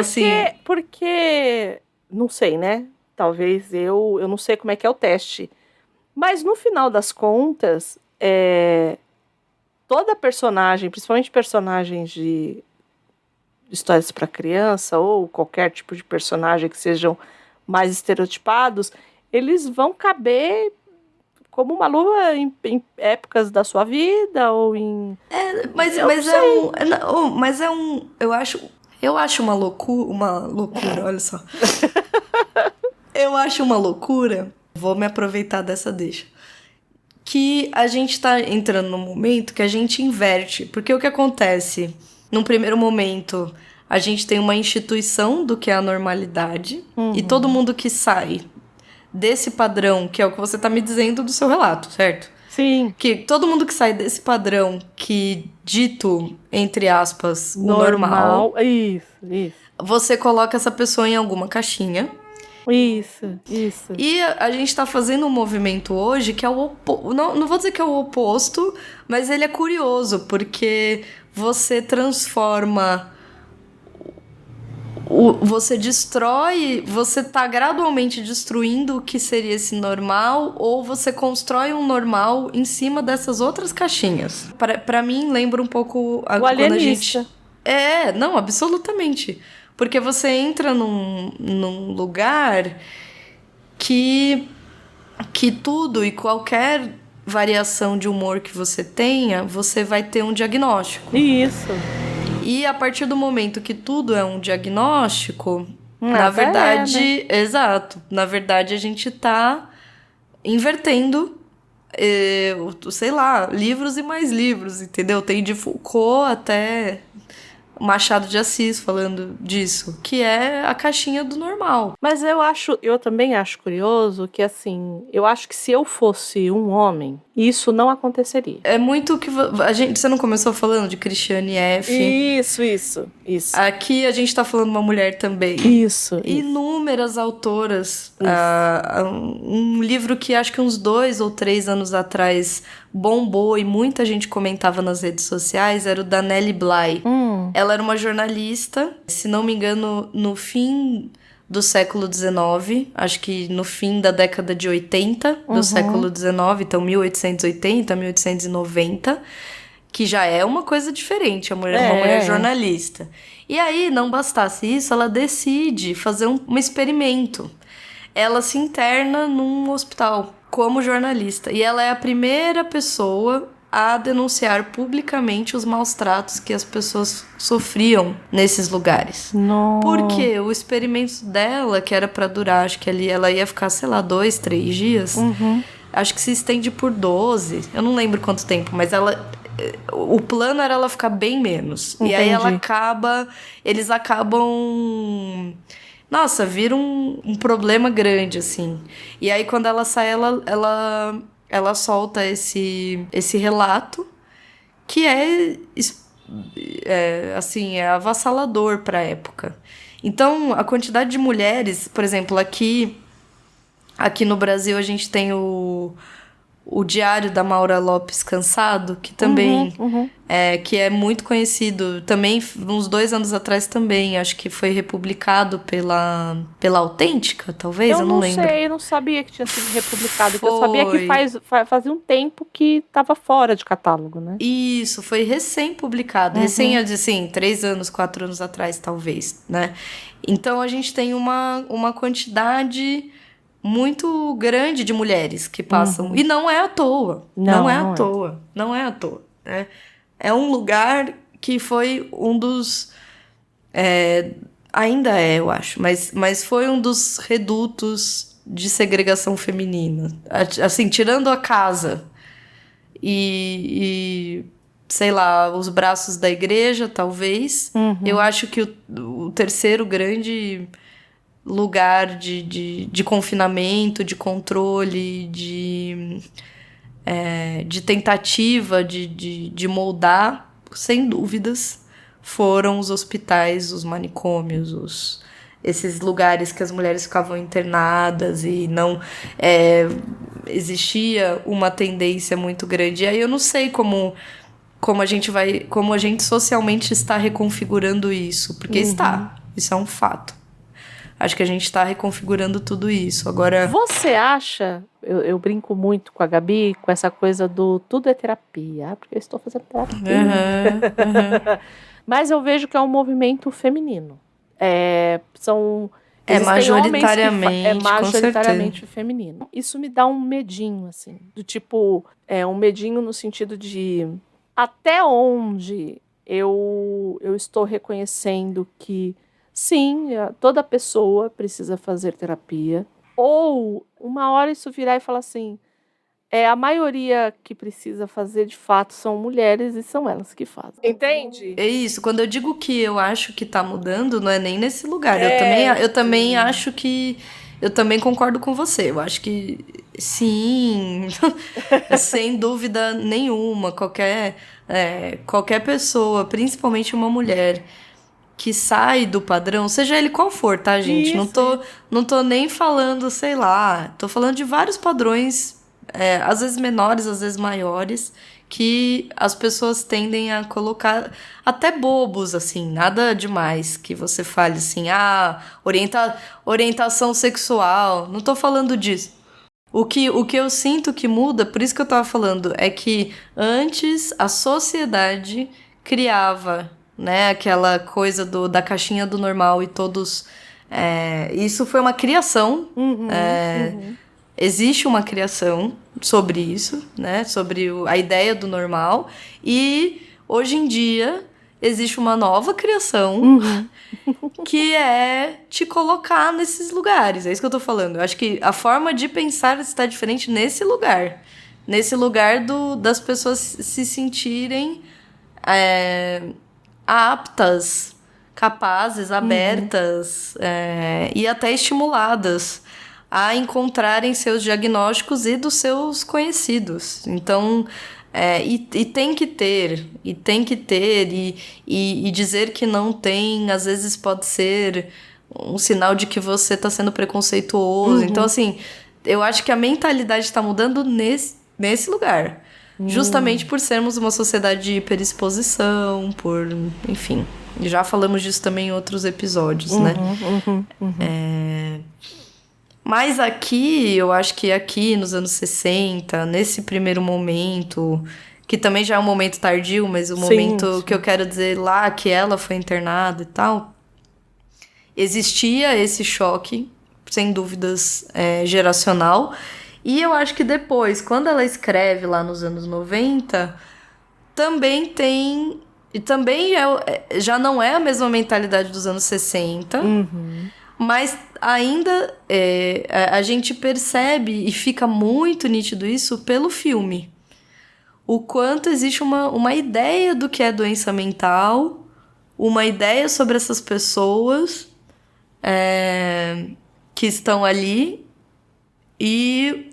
Porque, não sei, né? Talvez eu não sei como é que é o teste. Mas no final das contas, toda personagem, principalmente personagens de histórias para criança ou qualquer tipo de personagem que sejam mais estereotipados, eles vão caber como uma luva em épocas da sua vida ou em... Eu acho uma loucura, olha só. Eu acho uma loucura, vou me aproveitar dessa deixa, que a gente tá entrando num momento que a gente inverte, porque o que acontece... Num primeiro momento, a gente tem uma instituição do que é a normalidade. E todo mundo que sai desse padrão, que é o que você tá me dizendo do seu relato, certo? Sim. Que todo mundo que sai desse padrão que dito, entre aspas, o normal. Isso. Você coloca essa pessoa em alguma caixinha. Isso. E a gente tá fazendo um movimento hoje que é o oposto. Não vou dizer que é o oposto, mas ele é curioso, porque... Você transforma, você destrói, você tá gradualmente destruindo o que seria esse normal, ou você constrói um normal em cima dessas outras caixinhas. Pra mim, lembra um pouco o alienista. Não, absolutamente. Porque você entra num lugar que tudo e qualquer... variação de humor que você tenha, você vai ter um diagnóstico. Isso. E a partir do momento que tudo é um diagnóstico, na verdade... né? Exato. Na verdade, a gente tá invertendo, sei lá, livros e mais livros, entendeu? Tem de Foucault até Machado de Assis falando disso, que é a caixinha do normal. Mas eu também acho curioso que, assim, eu acho que se eu fosse um homem, isso não aconteceria. É muito que você não começou falando de Christiane F. Isso. Aqui a gente tá falando de uma mulher também. Isso. Inúmeras autoras. Um livro que acho que uns 2 ou 3 anos atrás bombou e muita gente comentava nas redes sociais era o da Nellie Bly. Ela era uma jornalista, se não me engano, no fim do século XIX, acho que no fim da década de 80 do século XIX, então 1880, 1890, que já é uma coisa diferente, uma mulher jornalista. E aí, não bastasse isso, ela decide fazer um experimento. Ela se interna num hospital como jornalista, e ela é a primeira pessoa a denunciar publicamente os maus tratos que as pessoas sofriam nesses lugares. Não. Porque o experimento dela, que era pra durar, acho que ali ela ia ficar, 2, 3 dias, acho que se estende por 12, eu não lembro quanto tempo, mas o plano era ela ficar bem menos. Entendi. E aí eles acabam... Nossa, vira um problema grande, assim. E aí quando ela sai, ela solta esse relato que é avassalador para a época. Então, a quantidade de mulheres, por exemplo, aqui no Brasil a gente tem o Diário da Maura Lopes Cansado, que também que é muito conhecido. Também, uns 2 anos atrás também, acho que foi republicado pela Autêntica, talvez, eu não lembro. Eu não sei, eu não sabia que tinha sido republicado. Eu sabia que fazia um tempo que estava fora de catálogo, né? Isso, foi recém-publicado. Recém, assim, 3 anos, 4 anos atrás, talvez, né? Então, a gente tem uma quantidade muito grande de mulheres que passam. E não é à toa. Não é à toa. Né? É um lugar que foi um dos... ainda é, eu acho. Mas foi um dos redutos de segregação feminina. Assim, tirando a casa e sei lá, os braços da igreja, talvez. Eu acho que o terceiro grande... lugar de confinamento, de controle, de tentativa de moldar, sem dúvidas, foram os hospitais, os manicômios, esses lugares que as mulheres ficavam internadas e não existia uma tendência muito grande. E aí eu não sei como a gente socialmente está reconfigurando isso, porque isso é um fato. Acho que a gente está reconfigurando tudo isso. Agora... Você acha... Eu brinco muito com a Gabi com essa coisa do tudo é terapia. Porque eu estou fazendo terapia. Mas eu vejo que é um movimento feminino. Majoritariamente feminino. Isso me dá um medinho, assim. Do tipo... um medinho no sentido de... Até onde eu estou reconhecendo que... Sim, toda pessoa precisa fazer terapia. Ou, uma hora isso virar e falar assim, a maioria que precisa fazer, de fato, são mulheres e são elas que fazem. Entende? É isso. Quando eu digo que eu acho que tá mudando, não é nem nesse lugar. Eu também acho que... Eu também concordo com você. Eu acho que, sim, sem dúvida nenhuma, qualquer pessoa, principalmente uma mulher... que sai do padrão, seja ele qual for, tá, gente? Não tô nem falando, sei lá, tô falando de vários padrões, às vezes menores, às vezes maiores, que as pessoas tendem a colocar até bobos, assim, nada demais que você fale assim, orientação sexual, não tô falando disso. O que eu sinto que muda, por isso que eu tava falando, é que antes a sociedade criava... né, aquela coisa da caixinha do normal e todos... isso foi uma criação. Existe uma criação sobre isso, né, sobre a ideia do normal. E, hoje em dia, existe uma nova criação que é te colocar nesses lugares. É isso que eu tô falando. Eu acho que a forma de pensar está diferente nesse lugar. Nesse lugar das pessoas se sentirem... aptas, capazes, abertas e até estimuladas a encontrarem seus diagnósticos e dos seus conhecidos. Então, e tem que ter, e dizer que não tem, às vezes pode ser um sinal de que você está sendo preconceituoso. Então, assim, eu acho que a mentalidade está mudando nesse lugar. Justamente por sermos uma sociedade de hiperexposição, enfim. Já falamos disso também em outros episódios, né? Mas aqui, eu acho que aqui nos anos 60, nesse primeiro momento, que também já é um momento tardio, mas o momento que eu quero dizer lá, que ela foi internada e tal, existia esse choque, sem dúvidas, geracional. E eu acho que depois, quando ela escreve lá nos anos 90, também tem... E também já não é a mesma mentalidade dos anos 60, mas ainda a gente percebe, e fica muito nítido isso, pelo filme. O quanto existe uma ideia do que é doença mental, uma ideia sobre essas pessoas que estão ali e...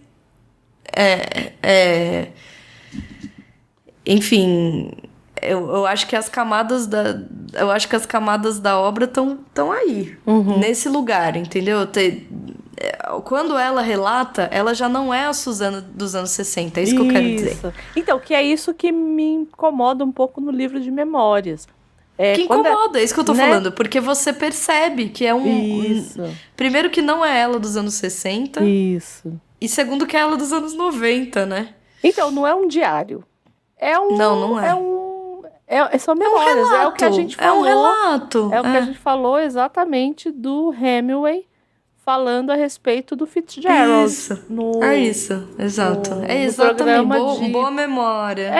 enfim... Eu acho que as camadas da obra estão aí, nesse lugar, entendeu? Quando ela relata, ela já não é a Suzana dos anos 60, é isso que eu quero dizer. Então, que é isso que me incomoda um pouco no livro de memórias. Que incomoda, é isso que eu tô falando, porque você percebe que é primeiro que não é ela dos anos 60. Isso. E segundo que é ela dos anos 90, né? Então, não é um diário. Não é. São memórias, é o que a gente falou. É um relato. É o que a gente falou exatamente do Hemingway falando a respeito do Fitzgerald. Isso, exato. Exatamente, boa memória.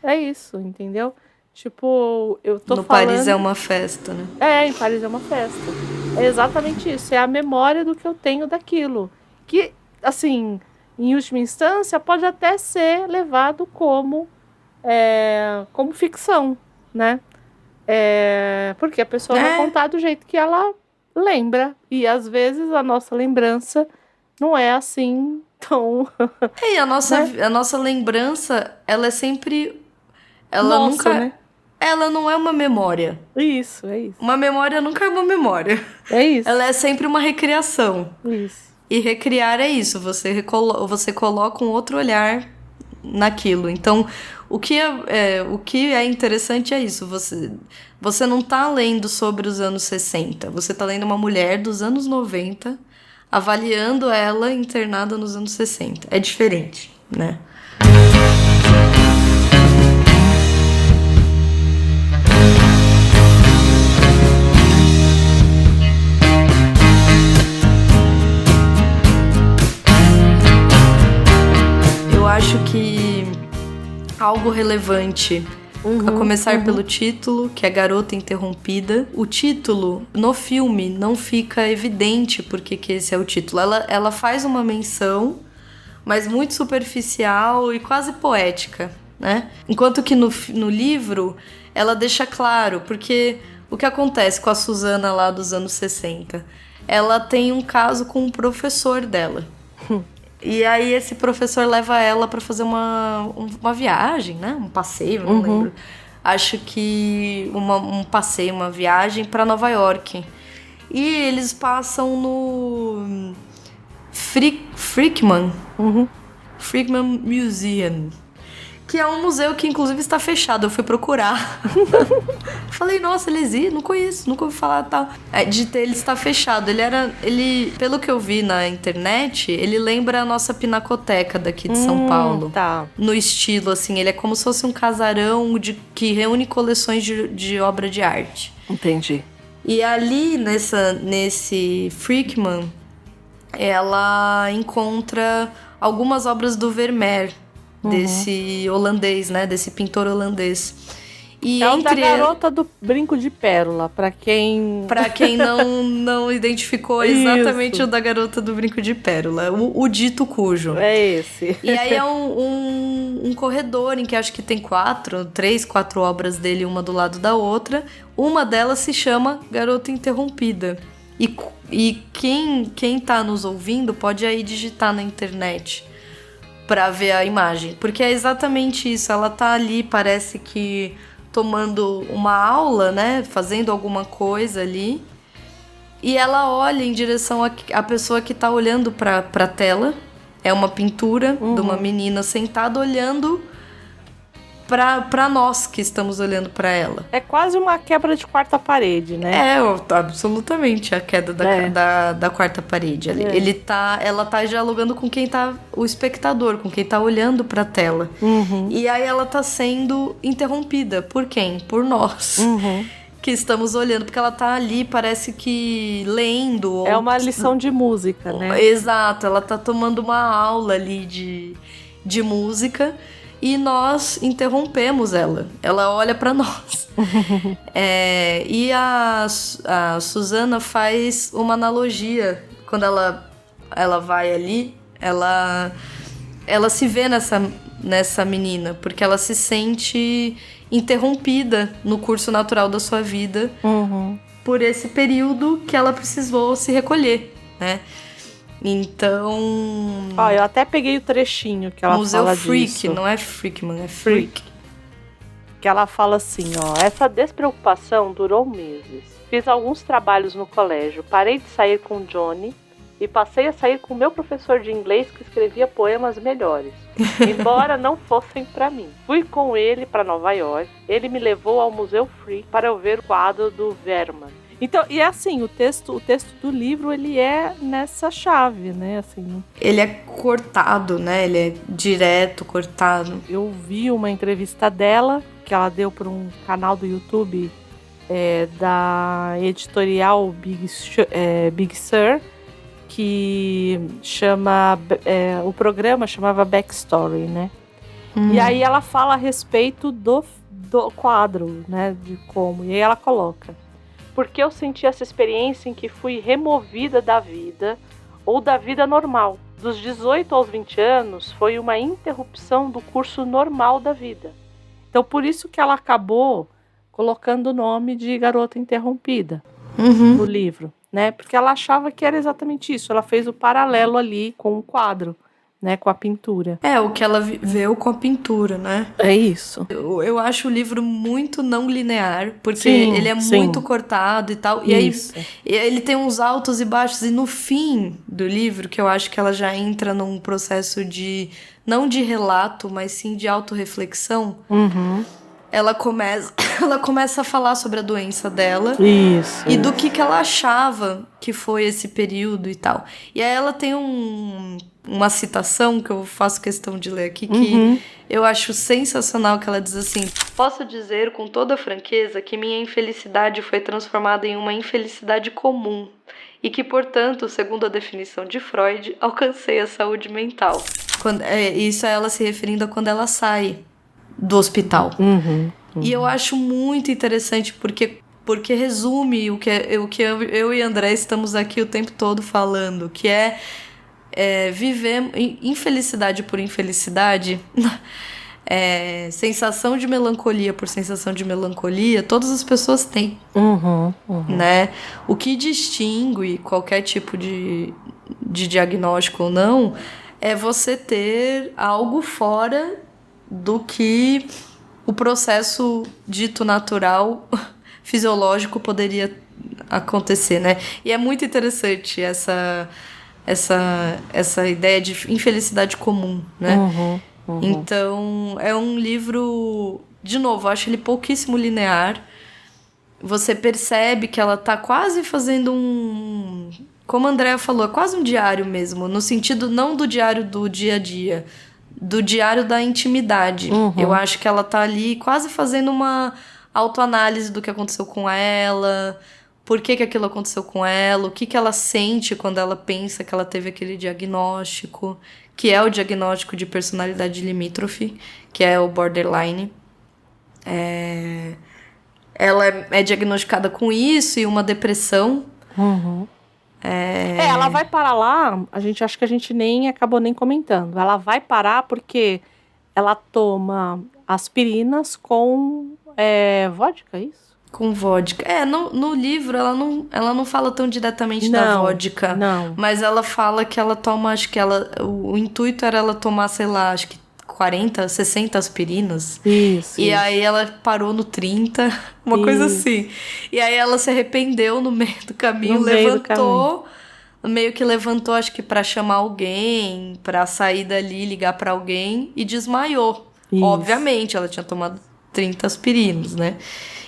É isso, entendeu? Tipo, eu tô no falando... Paris é uma festa, né? Em Paris é uma festa. É exatamente isso, é a memória do que eu tenho daquilo. Que, assim, em última instância, pode até ser levado como ficção, né? Porque a pessoa vai contar do jeito que ela lembra. E às vezes a nossa lembrança não é assim tão... E a nossa lembrança, ela é sempre... Ela nunca... Né? Ela não é uma memória. Isso, é isso. Uma memória nunca é uma memória. É isso. Ela é sempre uma recriação. Isso. E recriar é isso. Você coloca um outro olhar naquilo. Então, o que é interessante é isso. Você não tá lendo sobre os anos 60. Você tá lendo uma mulher dos anos 90, avaliando ela internada nos anos 60. É diferente, né? Eu acho que algo relevante, a começar pelo título, que é Garota Interrompida. O título, no filme, não fica evidente porque que esse é o título. Ela faz uma menção, mas muito superficial e quase poética, né? Enquanto que no livro, ela deixa claro, porque o que acontece com a Suzana lá dos anos 60? Ela tem um caso com um professor dela. E aí esse professor leva ela para fazer uma viagem, né? Um passeio, não lembro. Acho que um passeio, uma viagem para Nova York. E eles passam no Frickman Museum, que é um museu que inclusive está fechado. Eu fui procurar. Falei, nossa, ele existe? Não conheço, nunca ouvi falar tal. Ele está fechado. Ele, pelo que eu vi na internet, ele lembra a nossa pinacoteca daqui de São Paulo. Tá. No estilo, assim, ele é como se fosse um casarão que reúne coleções de obra de arte. Entendi. E ali, nesse Frickman, ela encontra algumas obras do Vermeer, desse holandês, né? Desse pintor holandês. E é o da garota do brinco de pérola, pra quem não identificou exatamente o da garota do brinco de pérola, o dito cujo. É esse. E aí é um corredor em que acho que tem 3, 4 obras dele, uma do lado da outra. Uma delas se chama Garota Interrompida. E quem tá nos ouvindo pode aí digitar na internet pra ver a imagem. Porque é exatamente isso, ela tá ali, parece que tomando uma aula, né? Fazendo alguma coisa ali. E ela olha em direção à pessoa que tá olhando pra tela. É uma pintura de uma menina sentada olhando pra nós que estamos olhando pra ela. É quase uma quebra de quarta parede, né? É, absolutamente a queda da quarta parede ali. Ela tá dialogando com quem tá, o espectador, com quem tá olhando pra tela. E aí ela tá sendo interrompida. Por quem? Por nós. Que estamos olhando, porque ela tá ali, parece que lendo. É uma lição de música, né? Exato, ela tá tomando uma aula ali de música. E nós interrompemos ela. Ela olha pra nós. E a Susana faz uma analogia. Quando ela vai ali, ela se vê nessa menina. Porque ela se sente interrompida no curso natural da sua vida. Por esse período que ela precisou se recolher, né? Então... eu até peguei o trechinho que ela Museu fala Freak, disso. não é Freakman, é Freak. Que ela fala assim, essa despreocupação durou meses. Fiz alguns trabalhos no colégio, parei de sair com Johnny e passei a sair com meu professor de inglês que escrevia poemas melhores, embora não fossem pra mim. Fui com ele pra Nova York, ele me levou ao Museu Freak para eu ver o quadro do Verman. Então, e assim, o texto do livro, ele é nessa chave, né? Assim, ele é cortado, né? Ele é direto, cortado. Eu vi uma entrevista dela, que ela deu para um canal do YouTube da editorial Big Sur, que chama... o programa chamava Backstory, né? E aí ela fala a respeito do quadro, né? De como. E aí ela coloca... Porque eu senti essa experiência em que fui removida da vida ou da vida normal. Dos 18 aos 20 anos foi uma interrupção do curso normal da vida. Então por isso que ela acabou colocando o nome de Garota Interrompida no livro, né? Porque ela achava que era exatamente isso. Ela fez o paralelo ali com o quadro, né? Com a pintura. É, o que ela viveu com a pintura, né? É isso. Eu acho o livro muito não linear, porque ele é muito cortado e tal. E aí ele tem uns altos e baixos. E no fim do livro, que eu acho que ela já entra num processo não de relato, mas sim de autorreflexão. Ela começa a falar sobre a doença dela. E do que ela achava que foi esse período e tal. E aí ela tem uma citação que eu faço questão de ler aqui, que eu acho sensacional, que ela diz assim: posso dizer com toda franqueza que minha infelicidade foi transformada em uma infelicidade comum e que, portanto, segundo a definição de Freud, alcancei a saúde mental. Isso é ela se referindo a quando ela sai do hospital. E eu acho muito interessante porque resume o que eu e André estamos aqui o tempo todo falando, que é viver infelicidade por infelicidade, sensação de melancolia por sensação de melancolia, todas as pessoas têm. Né? O que distingue qualquer tipo de diagnóstico ou não é você ter algo fora do que o processo dito natural, fisiológico, poderia acontecer, né? E é muito interessante essa ideia de infelicidade comum, né? Então, é um livro, de novo, eu acho ele pouquíssimo linear. Você percebe que ela tá quase fazendo como a Andrea falou, é quase um diário mesmo, no sentido não do diário do dia a dia, do diário da intimidade. Eu acho que ela tá ali quase fazendo uma autoanálise do que aconteceu com ela, por que aquilo aconteceu com ela, o que ela sente quando ela pensa que ela teve aquele diagnóstico, que é o diagnóstico de personalidade limítrofe, que é o borderline. Ela é diagnosticada com isso e uma depressão. Ela vai parar lá, acho que a gente nem acabou nem comentando. Ela vai parar porque ela toma aspirinas com vodka, é isso? Com vodka. No livro ela não fala tão diretamente da vodka. Não. Mas ela fala que ela toma, acho que o intuito era ela tomar, sei lá, acho que 40, 60 aspirinas. Isso. E aí ela parou no 30, uma coisa assim. E aí ela se arrependeu no meio do caminho, meio que levantou, acho que pra chamar alguém, pra sair dali, ligar pra alguém, e desmaiou. Isso. Obviamente, ela tinha tomado 30 aspirinas, né?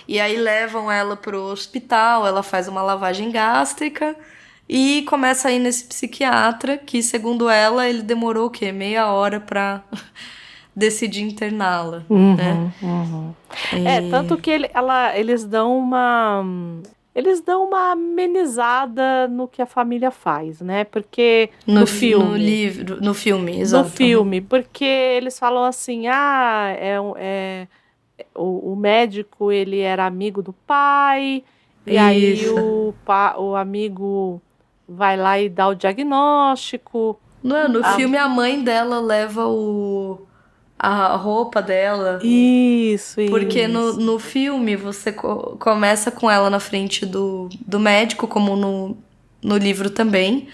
E aí levam ela pro hospital, ela faz uma lavagem gástrica e começa a ir nesse psiquiatra, que segundo ela, ele demorou o quê? Meia hora pra decidir interná-la, né? Tanto que eles dão uma amenizada no que a família faz, né? Porque no filme, exato. No filme, porque eles falam assim, o médico, ele era amigo do pai, e aí o amigo vai lá e dá o diagnóstico. No filme a mãe dela leva a roupa dela. Isso. Porque no filme você começa com ela na frente do médico, como no livro também.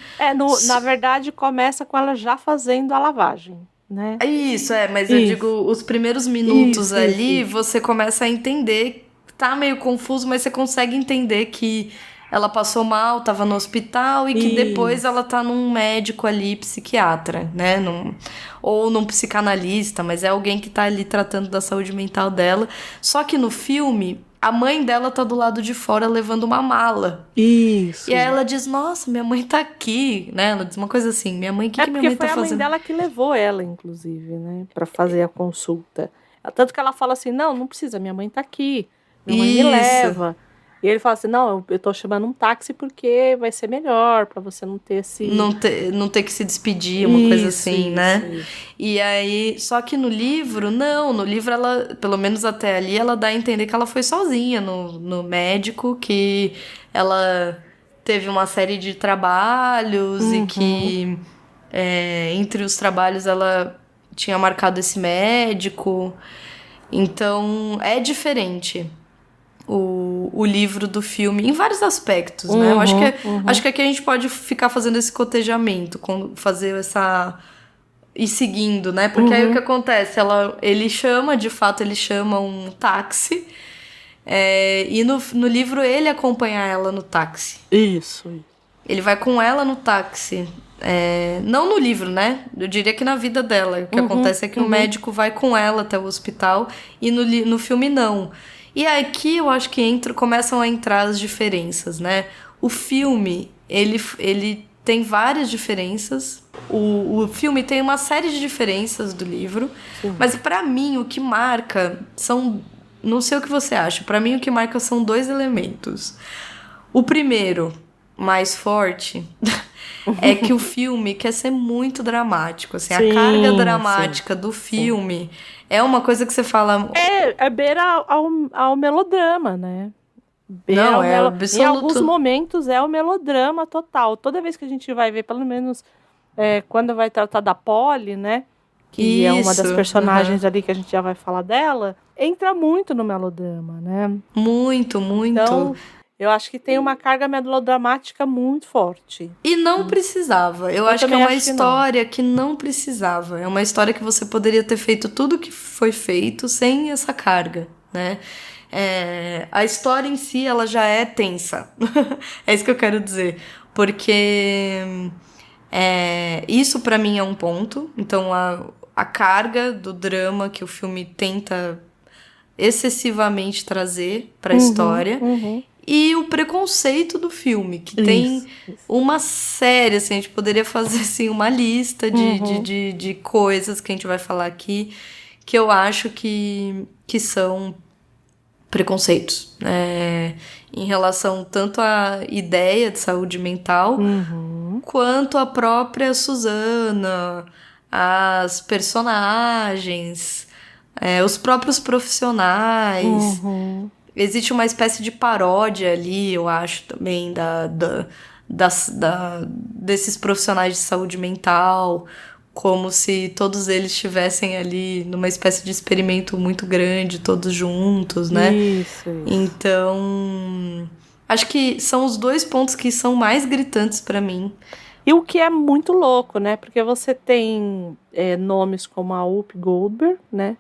Na verdade, começa com ela já fazendo a lavagem, né? Isso, mas eu digo, os primeiros minutos ali, você começa a entender, tá meio confuso, mas você consegue entender que ela passou mal, tava no hospital e que depois ela tá num médico ali, psiquiatra, né? Ou num psicanalista, mas é alguém que tá ali tratando da saúde mental dela. Só que no filme, a mãe dela tá do lado de fora levando uma mala. Isso. E aí ela diz, nossa, minha mãe tá aqui, né? Ela diz uma coisa assim, minha mãe, o que minha mãe tá fazendo? Foi a mãe dela que levou ela, inclusive, né? Pra fazer a consulta. Tanto que ela fala assim, não precisa, minha mãe tá aqui. Minha mãe me leva. E ele fala assim, não, eu tô chamando um táxi porque vai ser melhor pra você não ter esse... Não ter que se despedir, uma coisa assim, né? E aí, só que no livro, no livro ela, pelo menos até ali, ela dá a entender que ela foi sozinha no médico, que ela teve uma série de trabalhos e que entre os trabalhos ela tinha marcado esse médico. Então, é diferente o livro do filme, em vários aspectos, né? Eu acho que aqui a gente pode ficar fazendo esse cotejamento, fazer essa... ir seguindo, né? Porque aí o que acontece? Ele chama um táxi, e no livro ele acompanha ela no táxi. Isso. Ele vai com ela no táxi. Não no livro, né? Eu diria que na vida dela. O que acontece é que o médico vai com ela até o hospital e no filme não. E aqui eu acho que começam a entrar as diferenças, né? O filme, ele tem várias diferenças. O filme tem uma série de diferenças do livro. Sim. Mas pra mim o que marca são... Não sei o que você acha. Pra mim o que marca são 2 elementos. O primeiro, mais forte... é que o filme quer ser muito dramático, assim, a carga dramática do filme é uma coisa que você fala... beira ao melodrama, né? Absoluto. Em alguns momentos é o melodrama total. Toda vez que a gente vai ver, pelo menos quando vai tratar da Polly, né? Que é uma das personagens ali que a gente já vai falar dela, entra muito no melodrama, né? Muito. Então... eu acho que tem uma carga melodramática muito forte. E não precisava. Eu acho que é uma história que não precisava. É uma história que você poderia ter feito tudo que foi feito sem essa carga, né? A história em si, ela já é tensa. É isso que eu quero dizer. Porque isso pra mim é um ponto. Então, a carga do drama que o filme tenta excessivamente trazer pra história... E o preconceito do filme, que tem uma série, assim, a gente poderia fazer assim, uma lista de coisas que a gente vai falar aqui, que eu acho que são preconceitos, em relação tanto à ideia de saúde mental, quanto à própria Susana, as personagens... Os próprios profissionais. Existe uma espécie de paródia ali, eu acho, também, desses profissionais de saúde mental, como se todos eles estivessem ali numa espécie de experimento muito grande, todos juntos, né? Isso. Então, acho que são os 2 pontos que são mais gritantes pra mim. E o que é muito louco, né? Porque você tem nomes como a Whoopi Goldberg, né?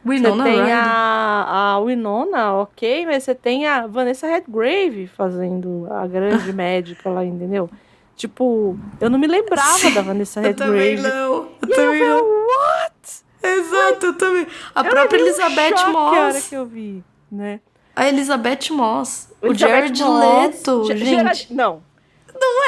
Winona você tem Ryder. a Winona, ok, mas você tem a Vanessa Redgrave fazendo a grande médica lá, entendeu? Tipo, eu não me lembrava da Vanessa Redgrave. Eu também não. Eu também não. What? Exato, eu também. A própria Elizabeth Moss. Que hora que eu vi, né? A Elizabeth Moss. O Elizabeth Jared Moss. Leto, gente. Não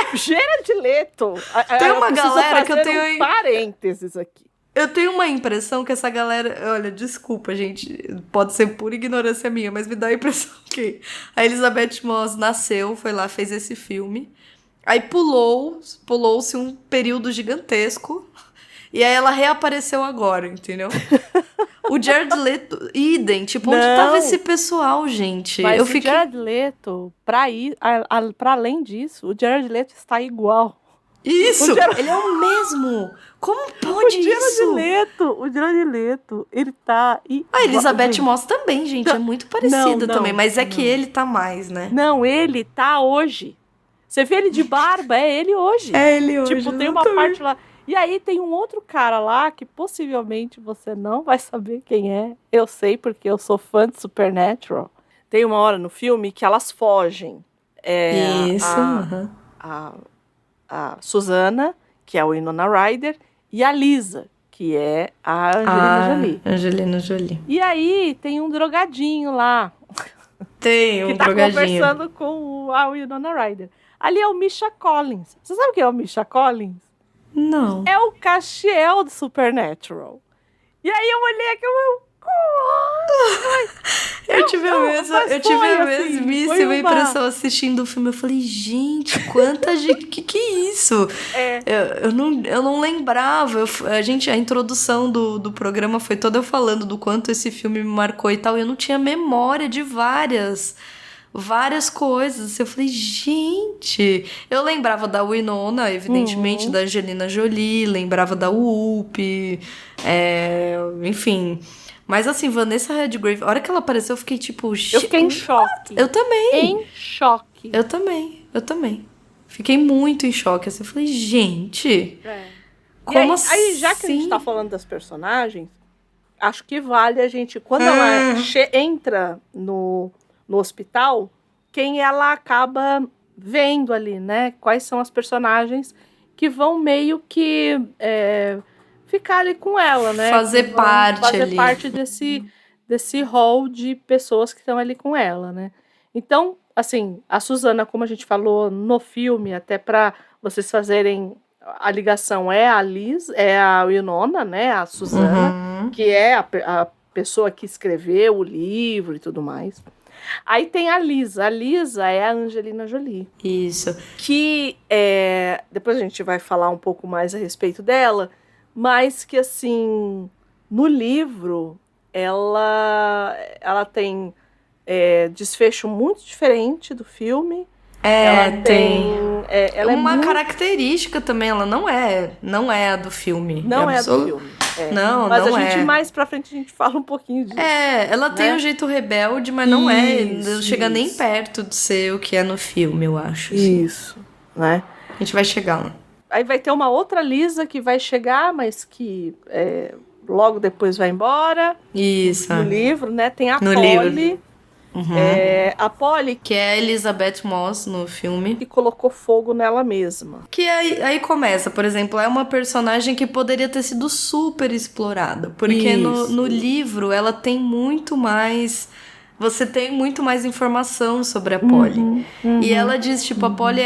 é. Jared Leto. Tem uma galera que eu tenho... um parênteses aqui. Eu tenho uma impressão que essa galera... Olha, desculpa, gente. Pode ser pura ignorância minha, mas me dá a impressão que a Elizabeth Moss nasceu, foi lá, fez esse filme. Aí pulou-se um período gigantesco. E aí ela reapareceu agora, entendeu? O Jared Leto, idem. Tipo, onde tava esse pessoal, gente? Mas o Jared Leto, pra além disso, o Jared Leto está igual. Isso! Ele é o mesmo! Como pode isso? O Jared Leto, ele tá igual. A Elizabeth Moss também, gente, é muito parecida também. Mas é que ele tá mais, né? Não, ele tá hoje. Você vê ele de barba, é ele hoje. É ele hoje. Tipo, tem uma parte lá... E aí tem um outro cara lá que possivelmente você não vai saber quem é. Eu sei porque eu sou fã de Supernatural. Tem uma hora no filme que elas fogem. Isso. A Susana, que é a Winona Ryder, e a Lisa, que é a Angelina Jolie. Angelina Jolie. E aí tem um drogadinho lá. Tem um drogadinho. Que tá conversando com a Winona Ryder. Ali é o Misha Collins. Você sabe quem é o Misha Collins? Não. É o Castiel do Supernatural. E aí eu olhei aqui eu tive a mesmíssima impressão assistindo o filme. Eu falei, gente, quanta gente... Que é isso? Eu não lembrava. A introdução do programa foi toda eu falando do quanto esse filme me marcou e tal. E eu não tinha memória de várias coisas. Eu falei, gente... Eu lembrava da Winona, evidentemente, da Angelina Jolie, lembrava da Whoopi, enfim... Mas assim, Vanessa Redgrave, a hora que ela apareceu, eu fiquei tipo... Eu fiquei em choque. Eu também. Em choque. Eu também. Fiquei muito em choque. Assim, eu falei, gente... Como assim? Aí, já que a gente tá falando das personagens, acho que vale a gente... Quando ela entra no hospital, quem ela acaba vendo ali, né? Quais são as personagens que vão meio que... ficar ali com ela, né? Fazer parte desse hall de pessoas que estão ali com ela, né? Então, assim, a Susana, como a gente falou no filme, até para vocês fazerem a ligação, é a Liz, é a Winona, né? A Susana, que é a pessoa que escreveu o livro e tudo mais. Aí tem a Lisa. A Lisa é a Angelina Jolie. Isso. Que, depois a gente vai falar um pouco mais a respeito dela, mas que, assim, no livro, ela tem desfecho muito diferente do filme. Ela tem... ela uma característica também, ela não é a do filme. Não é a do filme. Mas a gente, mais pra frente, a gente fala um pouquinho disso. Ela tem um jeito rebelde, mas não chega nem perto de ser o que é no filme, eu acho. Assim. Isso, né? A gente vai chegar lá. Aí vai ter uma outra Lisa que vai chegar, mas que logo depois vai embora. Isso. No livro, né? Tem a Polly. A Polly, que é a Elizabeth Moss no filme, que colocou fogo nela mesma. Que aí começa, por exemplo, é uma personagem que poderia ter sido super explorada. Porque no livro ela tem muito mais... Você tem muito mais informação sobre a Polly. E ela diz, tipo, a Polly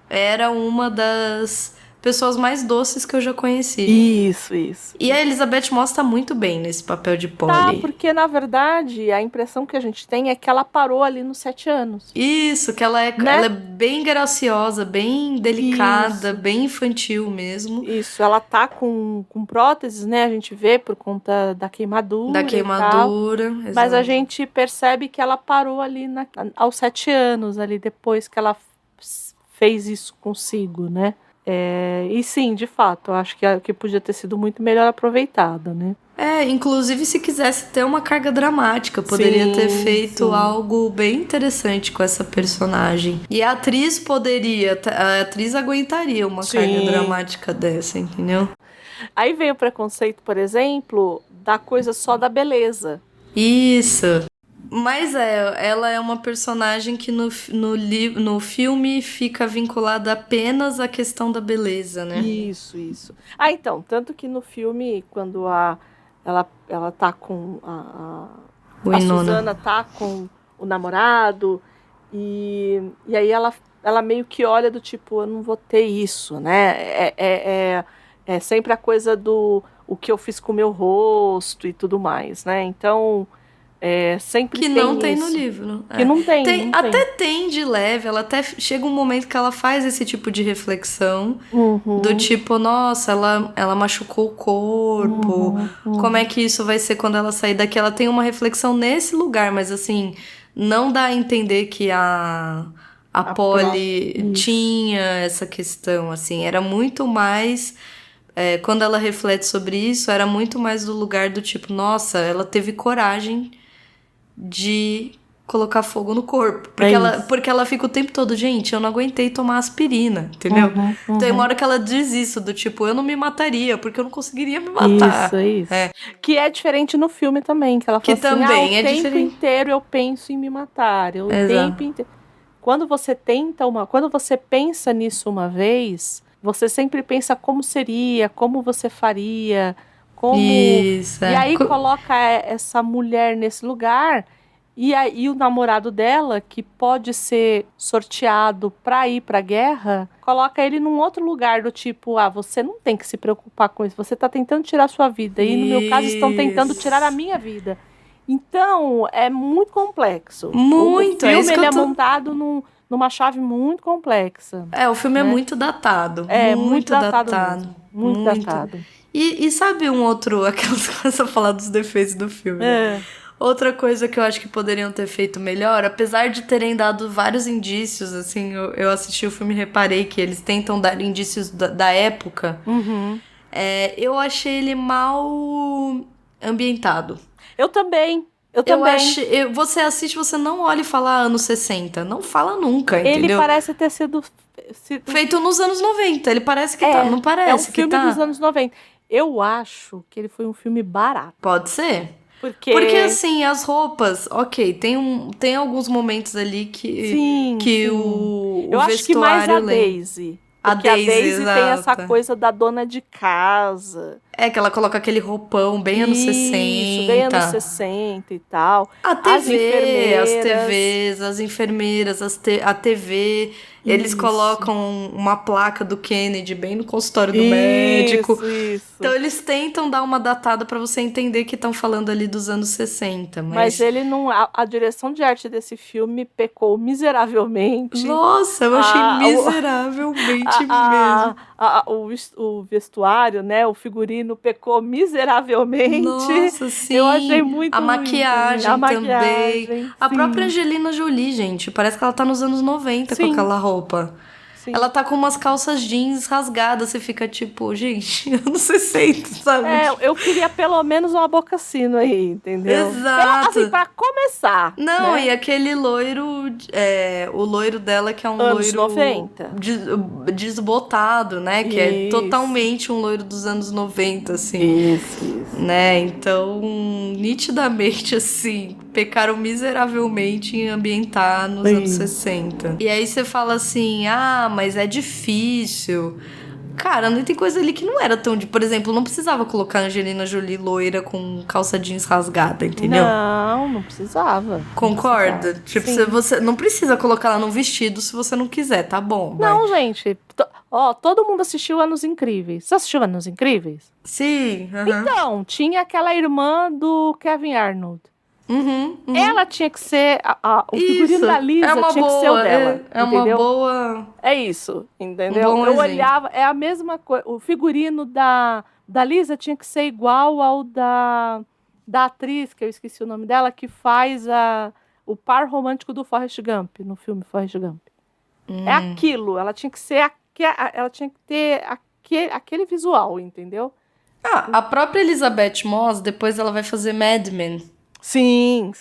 era uma das pessoas mais doces que eu já conheci. Isso. E a Elizabeth Moss tá muito bem nesse papel de Polly. Tá, porque na verdade a impressão que a gente tem é que ela parou ali nos 7 anos. Isso, que ela é bem graciosa, bem delicada, bem infantil mesmo. Isso, ela tá com próteses, né? A gente vê por conta da queimadura. Da queimadura, exato. Mas a gente percebe que ela parou ali aos 7 anos, ali depois que ela fez isso consigo, né? E sim, de fato, eu acho que podia ter sido muito melhor aproveitada, né? Inclusive se quisesse ter uma carga dramática, poderia ter feito algo bem interessante com essa personagem. E a atriz aguentaria uma carga dramática dessa, entendeu? Aí vem o preconceito, por exemplo, da coisa só da beleza. Isso. Mas ela é uma personagem que no filme fica vinculada apenas à questão da beleza, né? Isso. Então, tanto que no filme, quando ela tá com a Susana tá com o namorado, e aí ela meio que olha do tipo, eu não vou ter isso, né? É sempre a coisa do o que eu fiz com o meu rosto e tudo mais, né? Então... sempre que tem não tem isso. no livro. Que não tem. Até tem de leve, ela até chega um momento que ela faz esse tipo de reflexão, do tipo, nossa, ela machucou o corpo, como é que isso vai ser quando ela sair daqui? Ela tem uma reflexão nesse lugar, mas assim, não dá a entender que a Polly tinha essa questão, assim, era muito mais... quando ela reflete sobre isso, era muito mais do lugar do tipo, nossa, ela teve coragem de colocar fogo no corpo. Porque ela fica o tempo todo, gente, eu não aguentei tomar aspirina, entendeu? Tem uma hora que ela diz isso, do tipo, eu não me mataria, porque eu não conseguiria me matar. Isso. Que é diferente no filme também, que ela fala assim, o tempo inteiro eu penso em me matar. O tempo inteiro. Quando você pensa nisso uma vez, você sempre pensa como seria, como você faria, como... Isso, E aí coloca essa mulher nesse lugar, e aí o namorado dela, que pode ser sorteado pra ir pra guerra, coloca ele num outro lugar do tipo, você não tem que se preocupar com isso, você tá tentando tirar a sua vida, e no meu caso estão tentando tirar a minha vida. Então, é muito complexo. Muito. O filme ele é montado numa chave muito complexa. O filme é muito datado. Muito datado. Muito datado. E sabe um outro... Aquelas coisas a falar dos defeitos do filme. Outra coisa que eu acho que poderiam ter feito melhor, apesar de terem dado vários indícios, assim, eu assisti o filme e reparei que eles tentam dar indícios da época. Eu achei ele mal ambientado. Eu também. Você assiste, você não olha e fala anos 60. Não fala nunca, entendeu? Ele parece ter sido feito nos anos 90. Ele parece que tá. Não parece que tá. É um filme dos anos 90. Eu acho que ele foi um filme barato. Pode ser. Porque assim, as roupas, ok, tem alguns momentos ali que o eu vestuário... acho que mais a Daisy. Porque a Daisy tem essa coisa da dona de casa. Que ela coloca aquele roupão bem anos 60. Isso, bem anos 60 e tal. As TVs, as enfermeiras, a TV... Eles colocam uma placa do Kennedy bem no consultório do médico. Isso. Então eles tentam dar uma datada pra você entender que estão falando ali dos anos 60. Mas ele não... A direção de arte desse filme pecou miseravelmente. Nossa, eu achei miseravelmente mesmo. O vestuário, né? O figurino pecou miseravelmente. Nossa, sim. Eu achei muito A maquiagem também. Sim. A própria Angelina Jolie, gente. Parece que ela tá nos anos 90 com aquela roupa. Sim. Ela tá com umas calças jeans rasgadas. Você fica tipo, gente, anos 60, sabe? Eu queria pelo menos uma boca-sino aí, entendeu? Exato. Assim, pra começar. Não, né? E aquele loiro... o loiro dela que é um anos loiro... 90. Desbotado, né? Que é totalmente um loiro dos anos 90, assim. Isso. Né? Então, nitidamente, assim, pecaram miseravelmente em ambientar nos anos 60. E aí você fala assim, mas é difícil, Cara, não tem coisa ali que não era tão de... Por exemplo, não precisava colocar a Angelina Jolie loira com calça jeans rasgada, entendeu? Não precisava. Concorda? Não precisava. Tipo, você não precisa colocar ela num vestido se você não quiser, tá bom. Não, gente. Todo mundo assistiu Anos Incríveis. Você assistiu Anos Incríveis? Sim. Então, tinha aquela irmã do Kevin Arnold. Ela tinha que ser... o figurino da Lisa tinha que ser o dela. É uma boa... É isso, entendeu? Um bom Eu exemplo. olhava, é a mesma coisa. O figurino da Lisa tinha que ser igual ao da atriz, que eu esqueci o nome dela, que faz o par romântico do Forrest Gump, no filme Forrest Gump. É aquilo, ela tinha que ser... Ela tinha que ter aquele visual, entendeu? A própria Elizabeth Moss, depois ela vai fazer Mad Men. Sim.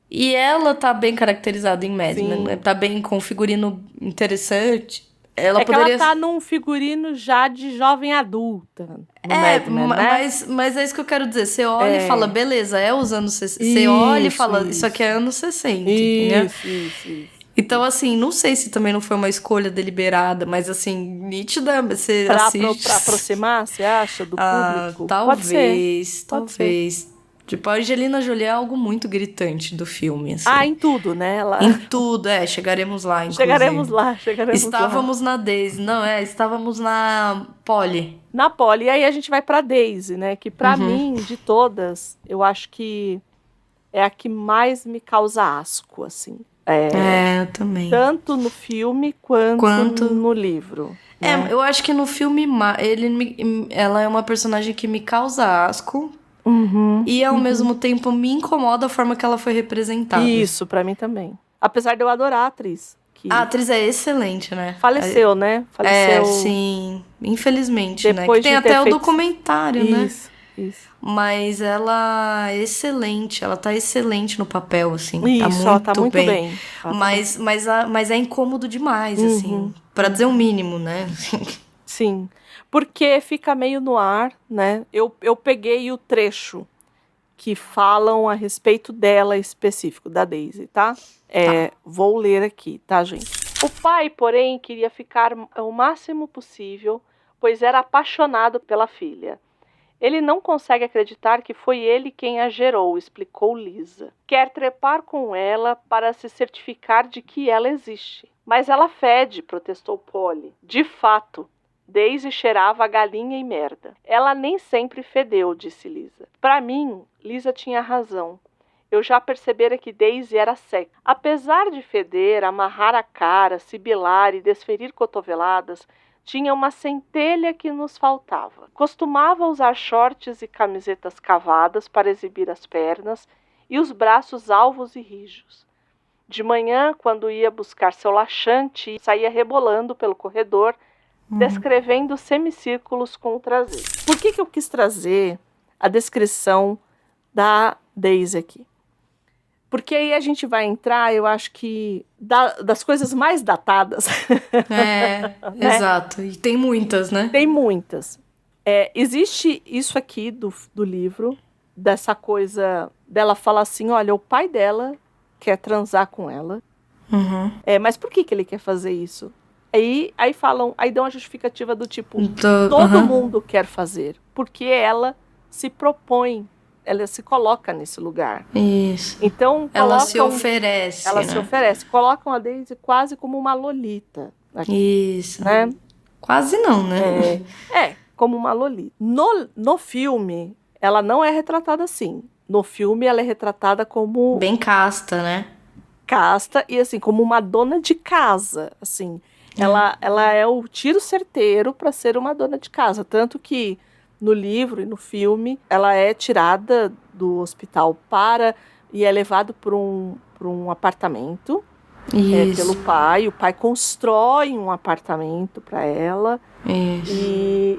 E ela tá bem caracterizada em Mad Men, né? Tá bem com um figurino interessante. Ela que ela tá num figurino já de jovem adulta. Mad Men, né? Mas é isso que eu quero dizer. Você olha e fala, beleza, é os anos 60. Você olha e fala, isso aqui é anos 60, entendeu? Isso. Então, assim, não sei se também não foi uma escolha deliberada, mas, assim, nítida, você assiste... Pra aproximar, você acha, do público? Talvez. Pode ser. Tipo, a Angelina Jolie é algo muito gritante do filme, assim. Em tudo, né? Em tudo, chegaremos lá, inclusive. Chegaremos lá. Estávamos na Daisy, estávamos na Polly. Na Polly, e aí a gente vai pra Daisy, né? Que pra mim, de todas, eu acho que é a que mais me causa asco, assim. Eu também. Tanto no filme quanto no livro. Né? Eu acho que no filme ela é uma personagem que me causa asco. E ao mesmo tempo me incomoda a forma que ela foi representada. Isso, pra mim também. Apesar de eu adorar a atriz. A atriz é excelente, né? Faleceu, né? Faleceu. Sim. Infelizmente, depois né? Que tem até o documentário, né? Isso. Mas ela é excelente. Ela tá excelente no papel, assim. Isso, ela tá muito bem. Mas é incômodo demais, assim. Pra dizer o mínimo, né? Sim. Porque fica meio no ar, né? Eu peguei o trecho que falam a respeito dela específico, da Daisy, tá? Vou ler aqui, tá, gente? O pai, porém, queria ficar o máximo possível, pois era apaixonado pela filha. Ele não consegue acreditar que foi ele quem a gerou, explicou Lisa. Quer trepar com ela para se certificar de que ela existe. Mas ela fede, protestou Polly. De fato, Daisy cheirava a galinha e merda. Ela nem sempre fedeu, disse Lisa. Para mim, Lisa tinha razão. Eu já percebera que Daisy era seca. Apesar de feder, amarrar a cara, sibilar e desferir cotoveladas, tinha uma centelha que nos faltava. Costumava usar shorts e camisetas cavadas para exibir as pernas e os braços alvos e rijos. De manhã, quando ia buscar seu laxante, saía rebolando pelo corredor, descrevendo semicírculos com o traseiro. Por que eu quis trazer a descrição da Daisy aqui? Porque aí a gente vai entrar, eu acho que, das coisas mais datadas. Né? Exato. E tem muitas, né? Tem muitas. Existe isso aqui do livro, dessa coisa dela falar assim, olha, o pai dela quer transar com ela. Mas por que ele quer fazer isso? Aí dão a justificativa do tipo, todo mundo quer fazer, porque ela se propõe, ela se coloca nesse lugar. Isso. Então, ela se oferece. Ela se oferece. Colocam a Daisy quase como uma lolita. Aqui, isso. Né? Quase não, né? Como uma lolita. No filme, ela não é retratada assim. No filme, ela é retratada como... bem casta, né? Casta e, assim, como uma dona de casa, assim... Ela é o tiro certeiro para ser uma dona de casa. Tanto que no livro e no filme, ela é tirada do hospital e é levada para um apartamento pelo pai. O pai constrói um apartamento para ela. Isso.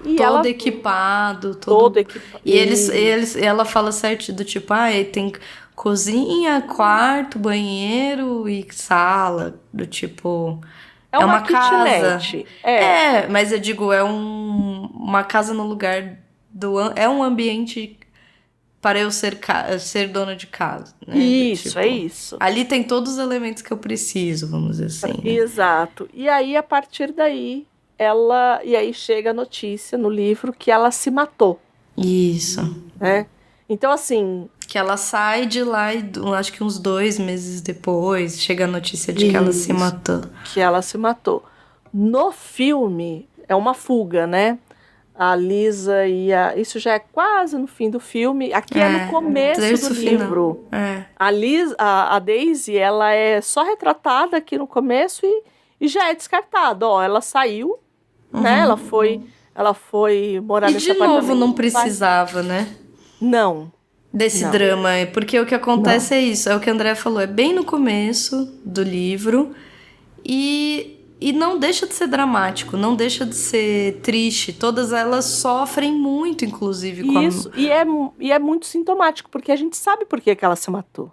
E todo ela, equipado. Todo equipado. E ela fala certo do tipo, tem cozinha, quarto, banheiro e sala. Do tipo... É uma casa. Mas eu digo, uma casa no lugar é um ambiente para eu ser dona de casa. Né? Isso, tipo, é isso. Ali tem todos os elementos que eu preciso, vamos dizer assim. Né? Exato. E aí, a partir daí, e aí chega a notícia no livro que ela se matou. Isso. Né? Então, assim... Que ela sai de lá e acho que uns 2 meses depois chega a notícia de que ela se matou. Que ela se matou. No filme, é uma fuga, né? A Lisa isso já é quase no fim do filme. Aqui é no começo do livro. A Daisy, ela é só retratada aqui no começo e já é descartada. Ó, ela saiu, né? Ela foi morar nesse apartamento. E de novo não precisava, né? Não. Desse drama. Porque o que acontece é isso. É o que a Andrea falou. É bem no começo do livro. E não deixa de ser dramático, não deixa de ser triste. Todas elas sofrem muito, inclusive. Isso, e é muito sintomático, porque a gente sabe por que ela se matou.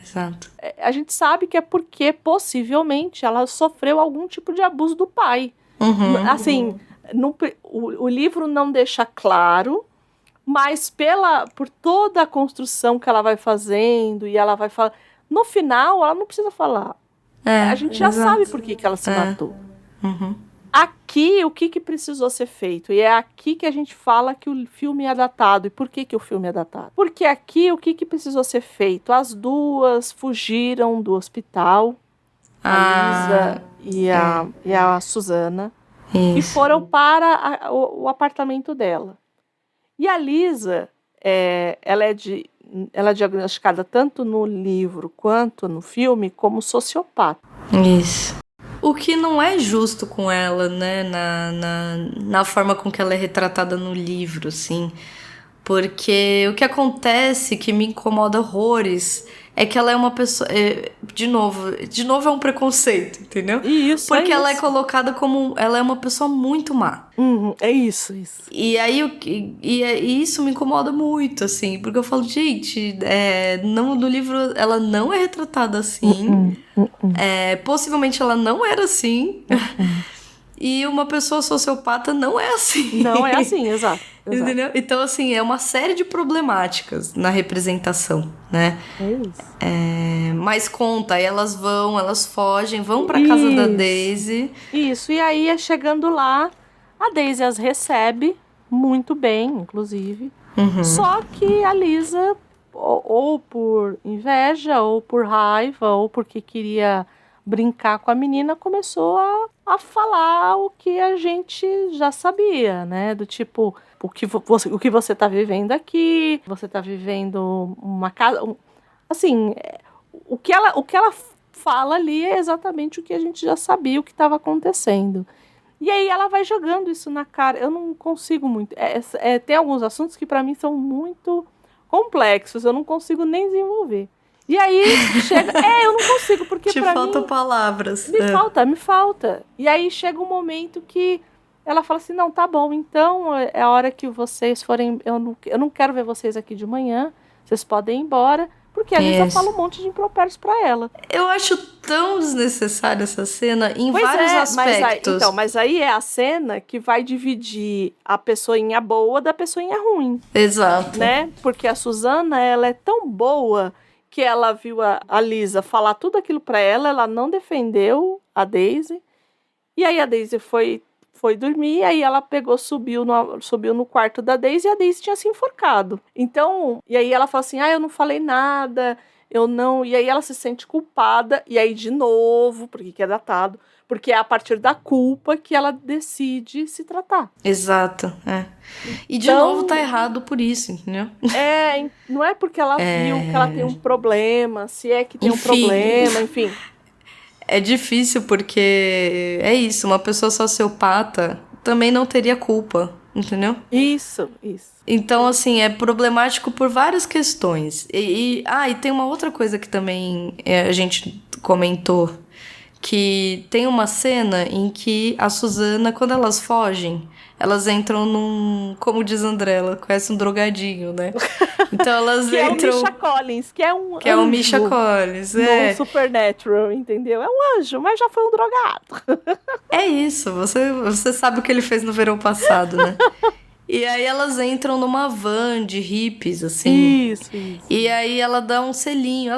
Exato. A gente sabe que é porque, possivelmente, ela sofreu algum tipo de abuso do pai. Assim, o livro não deixa claro, mas por toda a construção que ela vai fazendo, e ela vai falar... No final, ela não precisa falar. A gente já sabe por que ela se matou. Aqui, o que precisou ser feito? E é aqui que a gente fala que o filme é datado. E por que o filme é datado? Porque aqui, o que precisou ser feito? As duas fugiram do hospital, a Lisa e a Susana, e foram para o apartamento dela. E a Lisa, ela é diagnosticada tanto no livro quanto no filme como sociopata. Isso. O que não é justo com ela, né? Na forma com que ela é retratada no livro, assim. Porque o que acontece, que me incomoda horrores, é que ela é uma pessoa... De novo é um preconceito, entendeu? Isso, porque ela é colocada como... Ela é uma pessoa muito má. É isso. E aí, isso me incomoda muito, assim. Porque eu falo, gente, no livro ela não é retratada assim. Possivelmente ela não era assim. E uma pessoa sociopata não é assim. Não é assim, exato. Entendeu? Então, assim, é uma série de problemáticas na representação, né? É isso. Mas conta, aí elas fogem, vão pra casa da Daisy. Isso, e aí, chegando lá, a Daisy as recebe muito bem, inclusive. Só que a Lisa, ou por inveja, ou por raiva, ou porque queria brincar com a menina, começou a falar o que a gente já sabia, né? Do tipo, o que você tá vivendo aqui, você tá vivendo uma casa... Assim, o que ela fala ali é exatamente o que a gente já sabia, o que estava acontecendo. E aí ela vai jogando isso na cara. Eu não consigo muito... tem alguns assuntos que para mim são muito complexos, eu não consigo nem desenvolver. E aí chega... eu não consigo, porque Te pra faltam mim... palavras. Me falta. E aí chega um momento que ela fala assim, não, tá bom, então é a hora que vocês forem... Eu não quero ver vocês aqui de manhã, vocês podem ir embora, porque a Lisa fala um monte de impropérios pra ela. Eu acho tão desnecessária essa cena em vários aspectos. Mas aí é a cena que vai dividir a pessoinha boa da pessoinha ruim. Exato. Né? Porque a Susana, ela é tão boa... que ela viu a Lisa falar tudo aquilo pra ela não defendeu a Daisy, e aí a Daisy foi dormir, aí ela subiu no quarto da Daisy, e a Daisy tinha se enforcado. Então, e aí ela fala assim, eu não falei nada, e aí ela se sente culpada, e aí de novo, porque é datado, porque é a partir da culpa que ela decide se tratar. Exato, E de novo tá errado por isso, entendeu? Não é porque ela viu que ela tem um problema, se é que tem um problema, enfim. É difícil porque é isso, uma pessoa sociopata também não teria culpa, entendeu? Isso. Então, assim, é problemático por várias questões. E tem uma outra coisa que também a gente comentou, que tem uma cena em que a Susana, quando elas fogem, elas entram como diz André, ela conhece um drogadinho, né? Então elas que entram... é o Misha Collins, que é um que é o Misha Collins, no Supernatural, entendeu? É um anjo, mas já foi um drogado. É isso, você sabe o que ele fez no verão passado, né? E aí elas entram numa van de hippies, assim. Isso. E aí elas dão um selinho,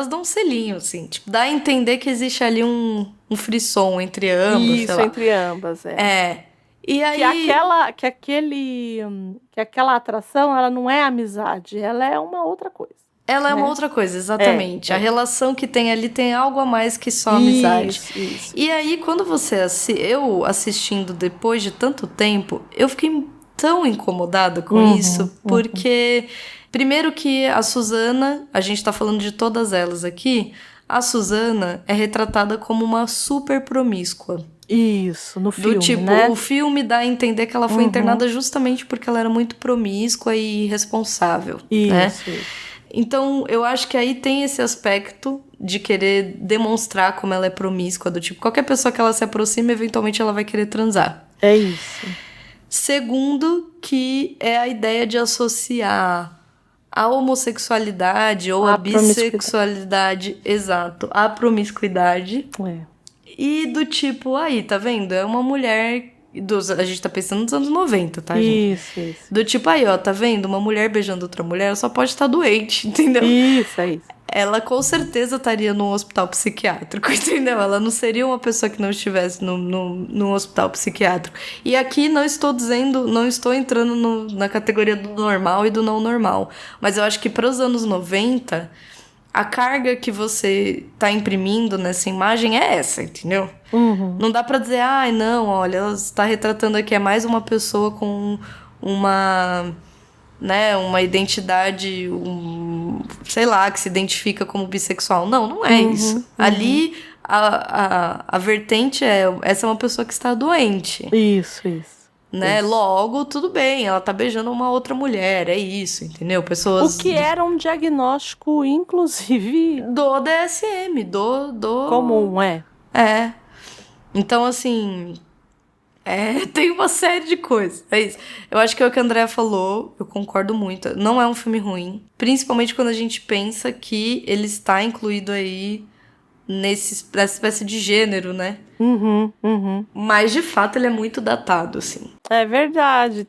assim. Tipo, dá a entender que existe ali um frisson entre ambas, Isso, entre ambas, E aí... que aquela atração, ela não é amizade, ela é uma outra coisa. Ela é uma outra coisa, exatamente. A relação que tem ali tem algo a mais que só amizade. Isso. E aí, quando eu assistindo depois de tanto tempo, eu fiquei tão incomodada com isso, porque primeiro que a Susana, a gente tá falando de todas elas aqui, a Susana é retratada como uma super promíscua. Isso, no filme, do tipo, né? O filme dá a entender que ela foi internada justamente porque ela era muito promíscua e irresponsável, né? Isso. Então, eu acho que aí tem esse aspecto de querer demonstrar como ela é promíscua, do tipo, qualquer pessoa que ela se aproxima, eventualmente ela vai querer transar. É isso. Segundo, que é a ideia de associar a homossexualidade ou a bissexualidade, exato, à promiscuidade. E do tipo, aí, tá vendo? É uma mulher... a gente tá pensando nos anos 90, tá, gente? Isso. Do tipo, aí, ó, tá vendo? Uma mulher beijando outra mulher, ela só pode estar doente, entendeu? Isso, é isso. Ela com certeza estaria num hospital psiquiátrico, entendeu? Ela não seria uma pessoa que não estivesse num hospital psiquiátrico. E aqui não estou entrando na categoria do normal e do não normal. Mas eu acho que para os anos 90, a carga que você tá imprimindo nessa imagem é essa, entendeu? Não dá pra dizer, não, olha, ela está retratando aqui, é mais uma pessoa com uma identidade, sei lá, que se identifica como bissexual. Não é isso. Ali, a vertente essa é uma pessoa que está doente. Isso. Né? Logo, tudo bem, ela tá beijando uma outra mulher, é isso, entendeu? Pessoas... O que era um diagnóstico, inclusive... do DSM, do... comum, É. Então, assim... tem uma série de coisas. É isso. Eu acho que é o que a Andrea falou, eu concordo muito. Não é um filme ruim. Principalmente quando a gente pensa que ele está incluído aí nessa espécie de gênero, né? Mas, de fato, ele é muito datado, assim. É verdade.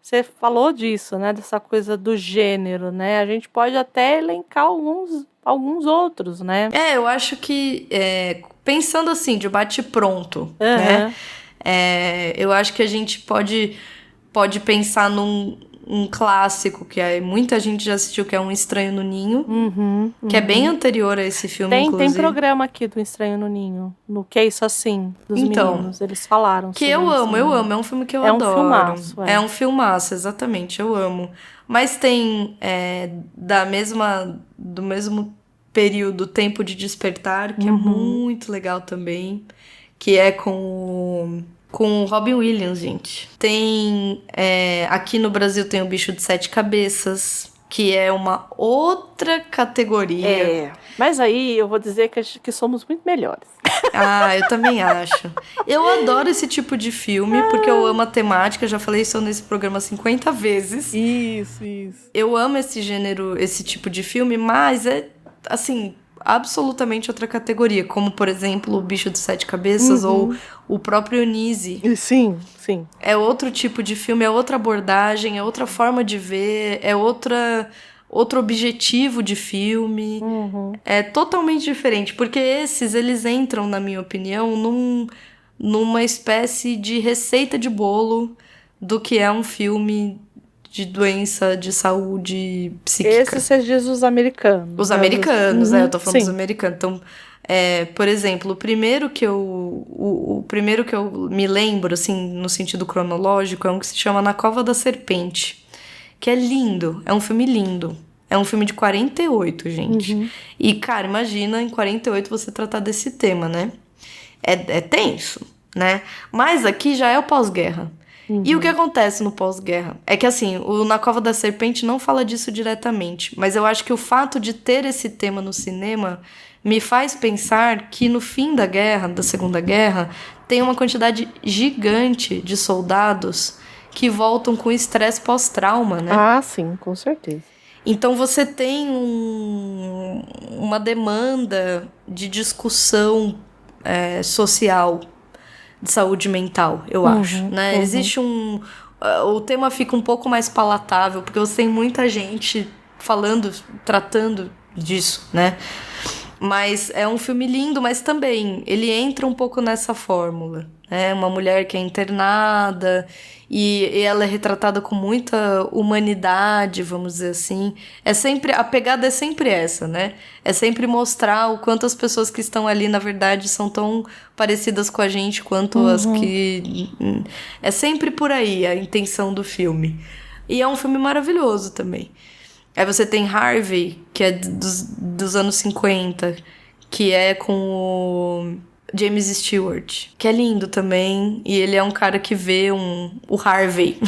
Você falou disso, né? Dessa coisa do gênero, né? A gente pode até elencar alguns outros, né? Eu acho que, pensando assim, de bate-pronto, né? Eu acho que a gente pode pensar num clássico que muita gente já assistiu, que é Um Estranho no Ninho, que é bem anterior a esse filme, inclusive. Tem programa aqui do Estranho no Ninho, no Que é Isso Assim, dos meninos, eles falaram que eu amo, é um filme que eu adoro. É um filmaço. É um filmaço, exatamente, eu amo. Mas tem do mesmo período, Tempo de Despertar, que é muito legal também, que é com o Robin Williams, gente. Tem... aqui no Brasil tem o Bicho de Sete Cabeças, que é uma outra categoria. Mas aí eu vou dizer que somos muito melhores. Eu também acho. Eu adoro esse tipo de filme, porque eu amo a temática. Já falei isso nesse programa 50 vezes. Isso. Eu amo esse gênero, esse tipo de filme, mas assim... absolutamente outra categoria, como, por exemplo, o Bicho de Sete Cabeças ou o próprio Eunice. Sim. É outro tipo de filme, é outra abordagem, é outra forma de ver, é outro objetivo de filme. É totalmente diferente, porque eles entram, na minha opinião, numa espécie de receita de bolo do que é um filme de doença de saúde psíquica. Esses você diz os americanos. Os americanos, eu tô falando dos americanos. Então, por exemplo, o primeiro que eu me lembro, assim, no sentido cronológico, é um que se chama Na Cova da Serpente, que é lindo, é um filme lindo. É um filme de 48, gente. E, cara, imagina em 48 você tratar desse tema, né? É tenso, né? Mas aqui já é o pós-guerra. E o que acontece no pós-guerra? É que, assim, o Na Cova da Serpente não fala disso diretamente, mas eu acho que o fato de ter esse tema no cinema me faz pensar que no fim da guerra, da Segunda Guerra, tem uma quantidade gigante de soldados que voltam com estresse pós-trauma, né? Sim, com certeza. Então você tem uma demanda de discussão social de saúde mental, eu acho, né? Existe o tema fica um pouco mais palatável, porque você tem muita gente tratando disso, né? Mas é um filme lindo, mas também ele entra um pouco nessa fórmula. É uma mulher que é internada e ela é retratada com muita humanidade, vamos dizer assim. A pegada é sempre essa, né? É sempre mostrar o quanto as pessoas que estão ali, na verdade, são tão parecidas com a gente quanto as que... É sempre por aí a intenção do filme. E é um filme maravilhoso também. Aí você tem Harvey, que é dos anos 50, que é com o James Stewart, que é lindo também. E ele é um cara que vê o Harvey.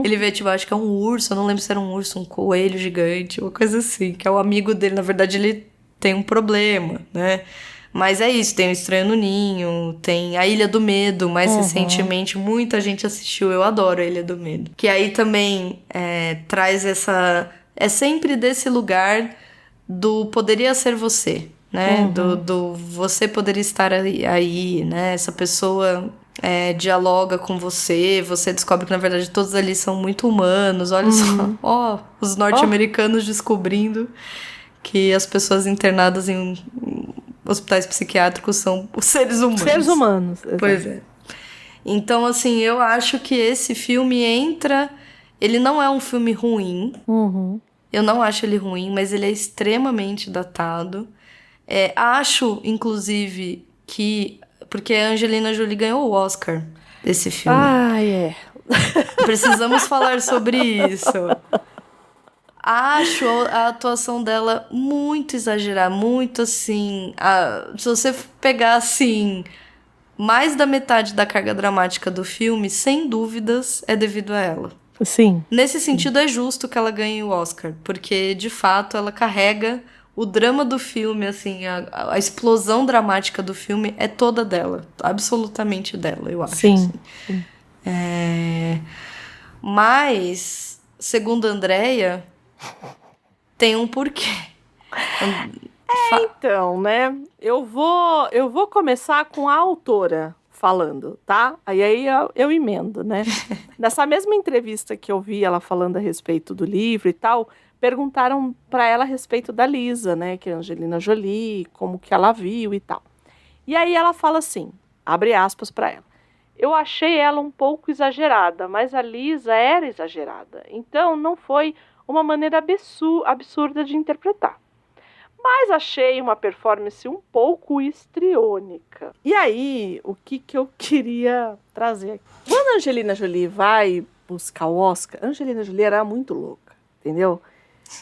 Ele vê, tipo, acho que é um urso, eu não lembro se era um urso, um coelho gigante, uma coisa assim, que é o amigo dele. Na verdade, ele tem um problema, né? Mas é isso, tem o Estranho no Ninho, tem a Ilha do Medo, mais recentemente muita gente assistiu, eu adoro a Ilha do Medo. Que aí também traz essa... É sempre desse lugar do poderia ser você, né? Do você poderia estar aí, né? Essa pessoa dialoga com você, você descobre que na verdade todos ali são muito humanos, olha só, os norte-americanos descobrindo que as pessoas internadas em hospitais psiquiátricos são os seres humanos. Seres humanos, exatamente. Pois é. Então, assim, eu acho que esse filme entra... Ele não é um filme ruim. Eu não acho ele ruim, mas ele é extremamente datado. Acho, inclusive, que... Porque a Angelina Jolie ganhou o Oscar desse filme. Precisamos falar sobre isso. Acho a atuação dela muito exagerada, muito assim... se você pegar, assim, mais da metade da carga dramática do filme, sem dúvidas, é devido a ela. Sim. Nesse sentido, é justo que ela ganhe o Oscar, porque, de fato, ela carrega o drama do filme, assim, a explosão dramática do filme é toda dela, absolutamente dela, eu acho. Sim. Assim. Mas, segundo a Andrea... Tem um porquê. Então, né? Eu vou começar com a autora falando, tá? Aí eu emendo, né? Nessa mesma entrevista que eu vi ela falando a respeito do livro e tal, perguntaram para ela a respeito da Lisa, né? Que é a Angelina Jolie, como que ela viu e tal. E aí ela fala assim, abre aspas para ela. Eu achei ela um pouco exagerada, mas a Lisa era exagerada. Então não foi uma maneira absurda de interpretar. Mas achei uma performance um pouco histriônica. E aí, o que eu queria trazer aqui? Quando a Angelina Jolie vai buscar o Oscar, a Angelina Jolie era muito louca, entendeu?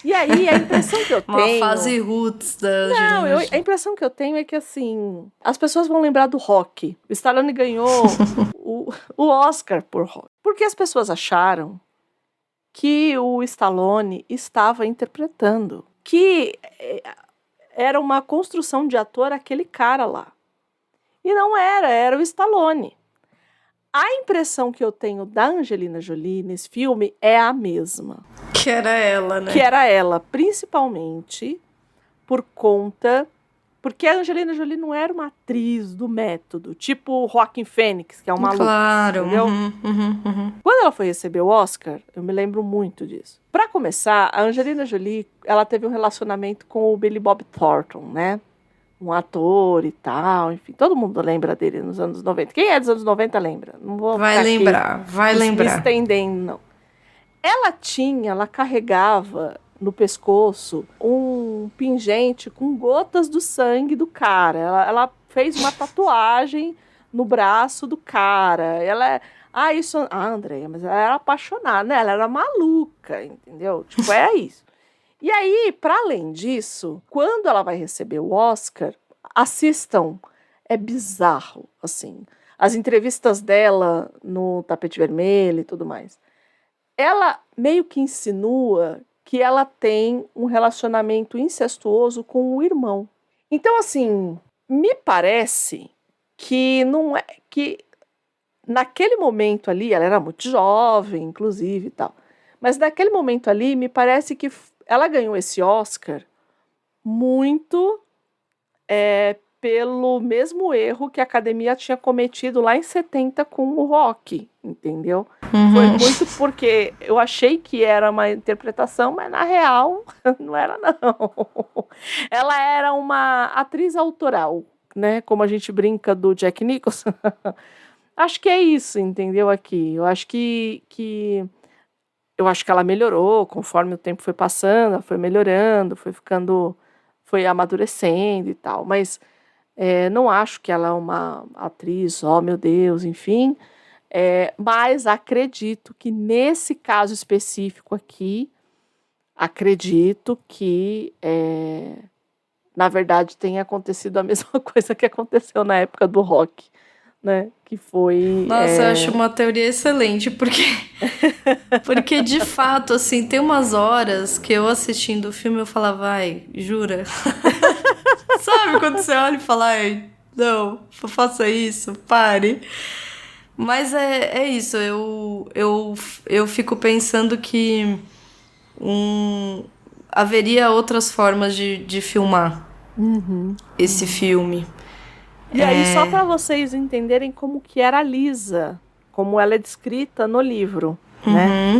E aí, a impressão que eu tenho... Uma fase roots da Angelina Jolie. A impressão que eu tenho é que, assim, as pessoas vão lembrar do Rock. O Stallone ganhou o Oscar por Rock. Porque as pessoas acharam que o Stallone estava interpretando, que era uma construção de ator aquele cara lá. E não era o Stallone. A impressão que eu tenho da Angelina Jolie nesse filme é a mesma. Que era ela, né? Que era ela, principalmente por conta... Porque a Angelina Jolie não era uma atriz do método, tipo Joaquin Phoenix, que é uma louca. Claro. Entendeu? Quando ela foi receber o Oscar, eu me lembro muito disso. Pra começar, a Angelina Jolie, ela teve um relacionamento com o Billy Bob Thornton, né? Um ator e tal, enfim. Todo mundo lembra dele nos anos 90. Quem é dos anos 90 lembra. Não vou vai lembrar. Me estendendo, não. Ela carregava no pescoço um pingente com gotas do sangue do cara. Ela fez uma tatuagem no braço do cara. Andréia, mas ela era apaixonada, né? Ela era maluca, entendeu? Tipo, é isso. E aí, para além disso, quando ela vai receber o Oscar, assistam, é bizarro, assim. As entrevistas dela no Tapete Vermelho e tudo mais. Ela meio que insinua que ela tem um relacionamento incestuoso com o irmão. Então, assim, me parece que não é que naquele momento ali, ela era muito jovem, inclusive, e tal. Mas naquele momento ali, me parece que ela ganhou esse Oscar muito pelo mesmo erro que a academia tinha cometido lá em 70 com o Rock, entendeu? Foi muito porque eu achei que era uma interpretação, mas na real não era, não. Ela era uma atriz autoral, né? Como a gente brinca do Jack Nicholson. Acho que é isso, entendeu? Aqui. Eu acho que ela melhorou conforme o tempo foi passando, ela foi melhorando, foi amadurecendo e tal, mas não acho que ela é uma atriz, oh meu Deus, enfim, mas acredito que nesse caso específico aqui, acredito que na verdade tenha acontecido a mesma coisa que aconteceu na época do Rock, né? Que foi... Nossa, eu acho uma teoria excelente, porque de fato, assim, tem umas horas que eu assistindo o filme eu falava, ai, jura? Sabe quando você olha e fala, ai, não, faça isso, pare. Mas é isso, eu fico pensando que haveria outras formas de filmar esse filme. E aí, só para vocês entenderem como que era a Lisa, como ela é descrita no livro, né?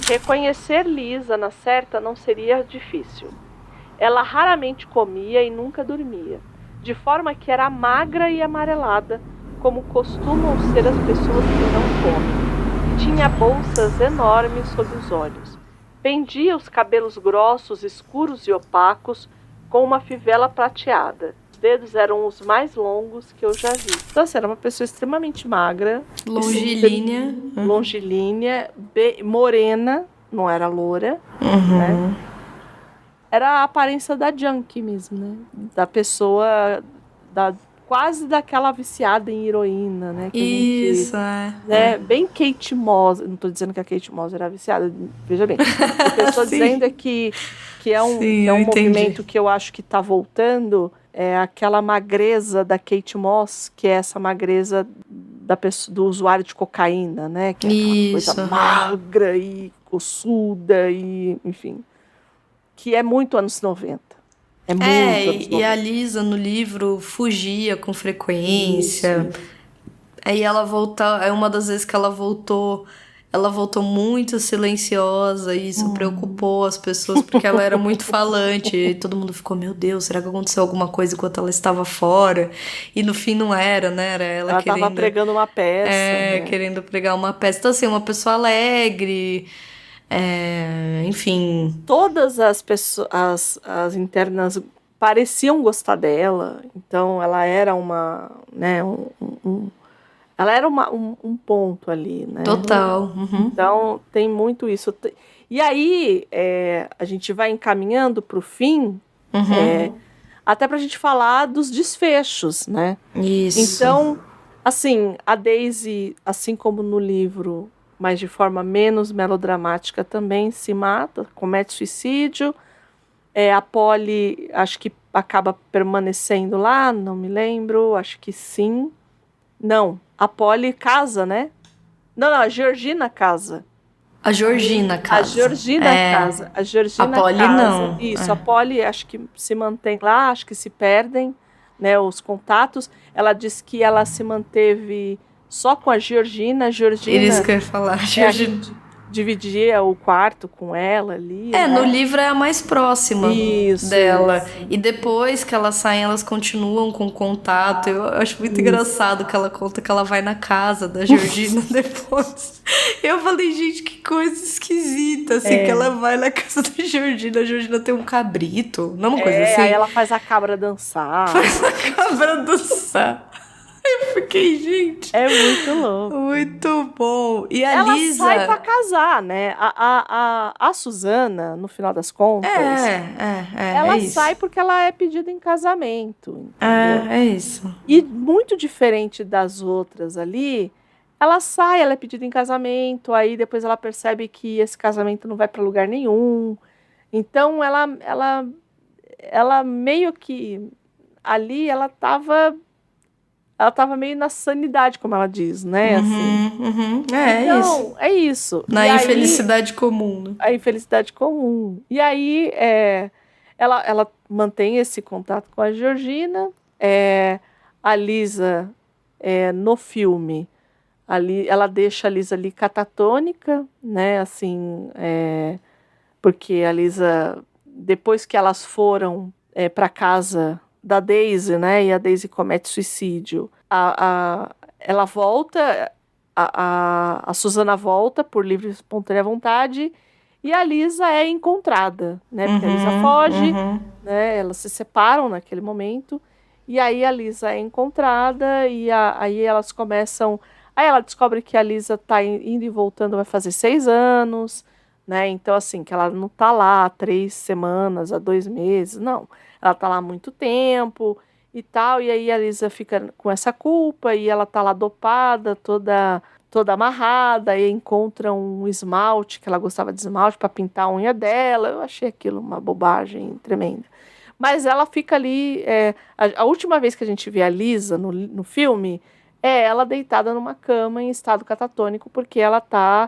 Reconhecer Lisa na certa não seria difícil. Ela raramente comia e nunca dormia, de forma que era magra e amarelada, como costumam ser as pessoas que não comem. Tinha bolsas enormes sob os olhos. Pendia os cabelos grossos, escuros e opacos, com uma fivela prateada. Os dedos eram os mais longos que eu já vi. Então, assim, era uma pessoa extremamente magra. Longilínea. Longilínea, morena, não era loura, né? Era a aparência da junkie mesmo, né? Da pessoa, quase daquela viciada em heroína, né? Isso, né? Bem Kate Moss. Não estou dizendo que a Kate Moss era viciada, veja bem. O que eu estou dizendo é que é um movimento que eu acho que está voltando, é aquela magreza da Kate Moss, que é essa magreza do usuário de cocaína, né? Que é aquela coisa magra e ossuda e, enfim... que é muito anos 90. É muito anos 90. E a Lisa no livro fugia com frequência. Isso. Aí ela uma das vezes que ela voltou muito silenciosa e isso preocupou as pessoas porque ela era muito falante e todo mundo ficou, meu Deus, será que aconteceu alguma coisa enquanto ela estava fora? E no fim não era, né? Era ela querendo... Ela tava pregando uma peça. né? Querendo pregar uma peça. Então assim, uma pessoa alegre... enfim... Todas as pessoas, as internas pareciam gostar dela, então ela era uma, né, ela era um ponto ali, né? Total. Então tem muito isso. E aí a gente vai encaminhando para o fim, até para a gente falar dos desfechos, né? Isso. Então, assim, a Daisy, assim como no livro, mas de forma menos melodramática também, se mata, comete suicídio. A Polly, acho que acaba permanecendo lá, não me lembro, acho que sim. Não, a Polly casa, né? Não, a Georgina casa. A Georgina casa. A Georgina casa. A Georgina a Polly casa. não. Isso, a Polly acho que se mantém lá, acho que se perdem, né, os contatos. Ela diz que ela se manteve... só com a Georgina. Isso que eu ia falar. Dividia o quarto com ela ali. No livro é a mais próxima dela. Isso. E depois que elas saem, elas continuam com contato. Eu acho muito engraçado que ela conta que ela vai na casa da Georgina depois. Eu falei, gente, que coisa esquisita, assim, que ela vai na casa da Georgina. A Georgina tem um cabrito, não é uma coisa assim? Aí ela faz a cabra dançar. Eu fiquei, gente... É muito louco. Muito bom. E a Lisa... Ela sai pra casar, né? A Susana, no final das contas... ela sai porque ela é pedida em casamento. Entendeu? É isso. E muito diferente das outras ali, ela sai, ela é pedida em casamento, aí depois ela percebe que esse casamento não vai pra lugar nenhum. Então, ela meio que... ali, ela tava meio na sanidade, como ela diz, né? Então, é isso. Na infelicidade comum. Né? A infelicidade comum. E aí, ela mantém esse contato com a Georgina, A Lisa, no filme, ali, ela deixa a Lisa ali catatônica, né? Assim, porque a Lisa, depois que elas foram para casa da Daisy, né? E a Daisy comete suicídio, ela volta, a Susana volta por livre e espontânea vontade, e a Lisa é encontrada, né? Porque a Lisa foge, né? Elas se separam naquele momento, e aí a Lisa é encontrada, e aí elas começam... Aí ela descobre que a Lisa tá indo e voltando, vai fazer 6 anos, né? Então, assim, que ela não tá lá há 3 semanas, há 2 meses, não. Ela tá lá há muito tempo e tal, e aí a Lisa fica com essa culpa, e ela tá lá dopada, toda amarrada, e encontra um esmalte, que ela gostava de esmalte para pintar a unha dela. Eu achei aquilo uma bobagem tremenda. Mas ela fica ali, a última vez que a gente vê a Lisa no filme, é ela deitada numa cama em estado catatônico, porque ela tá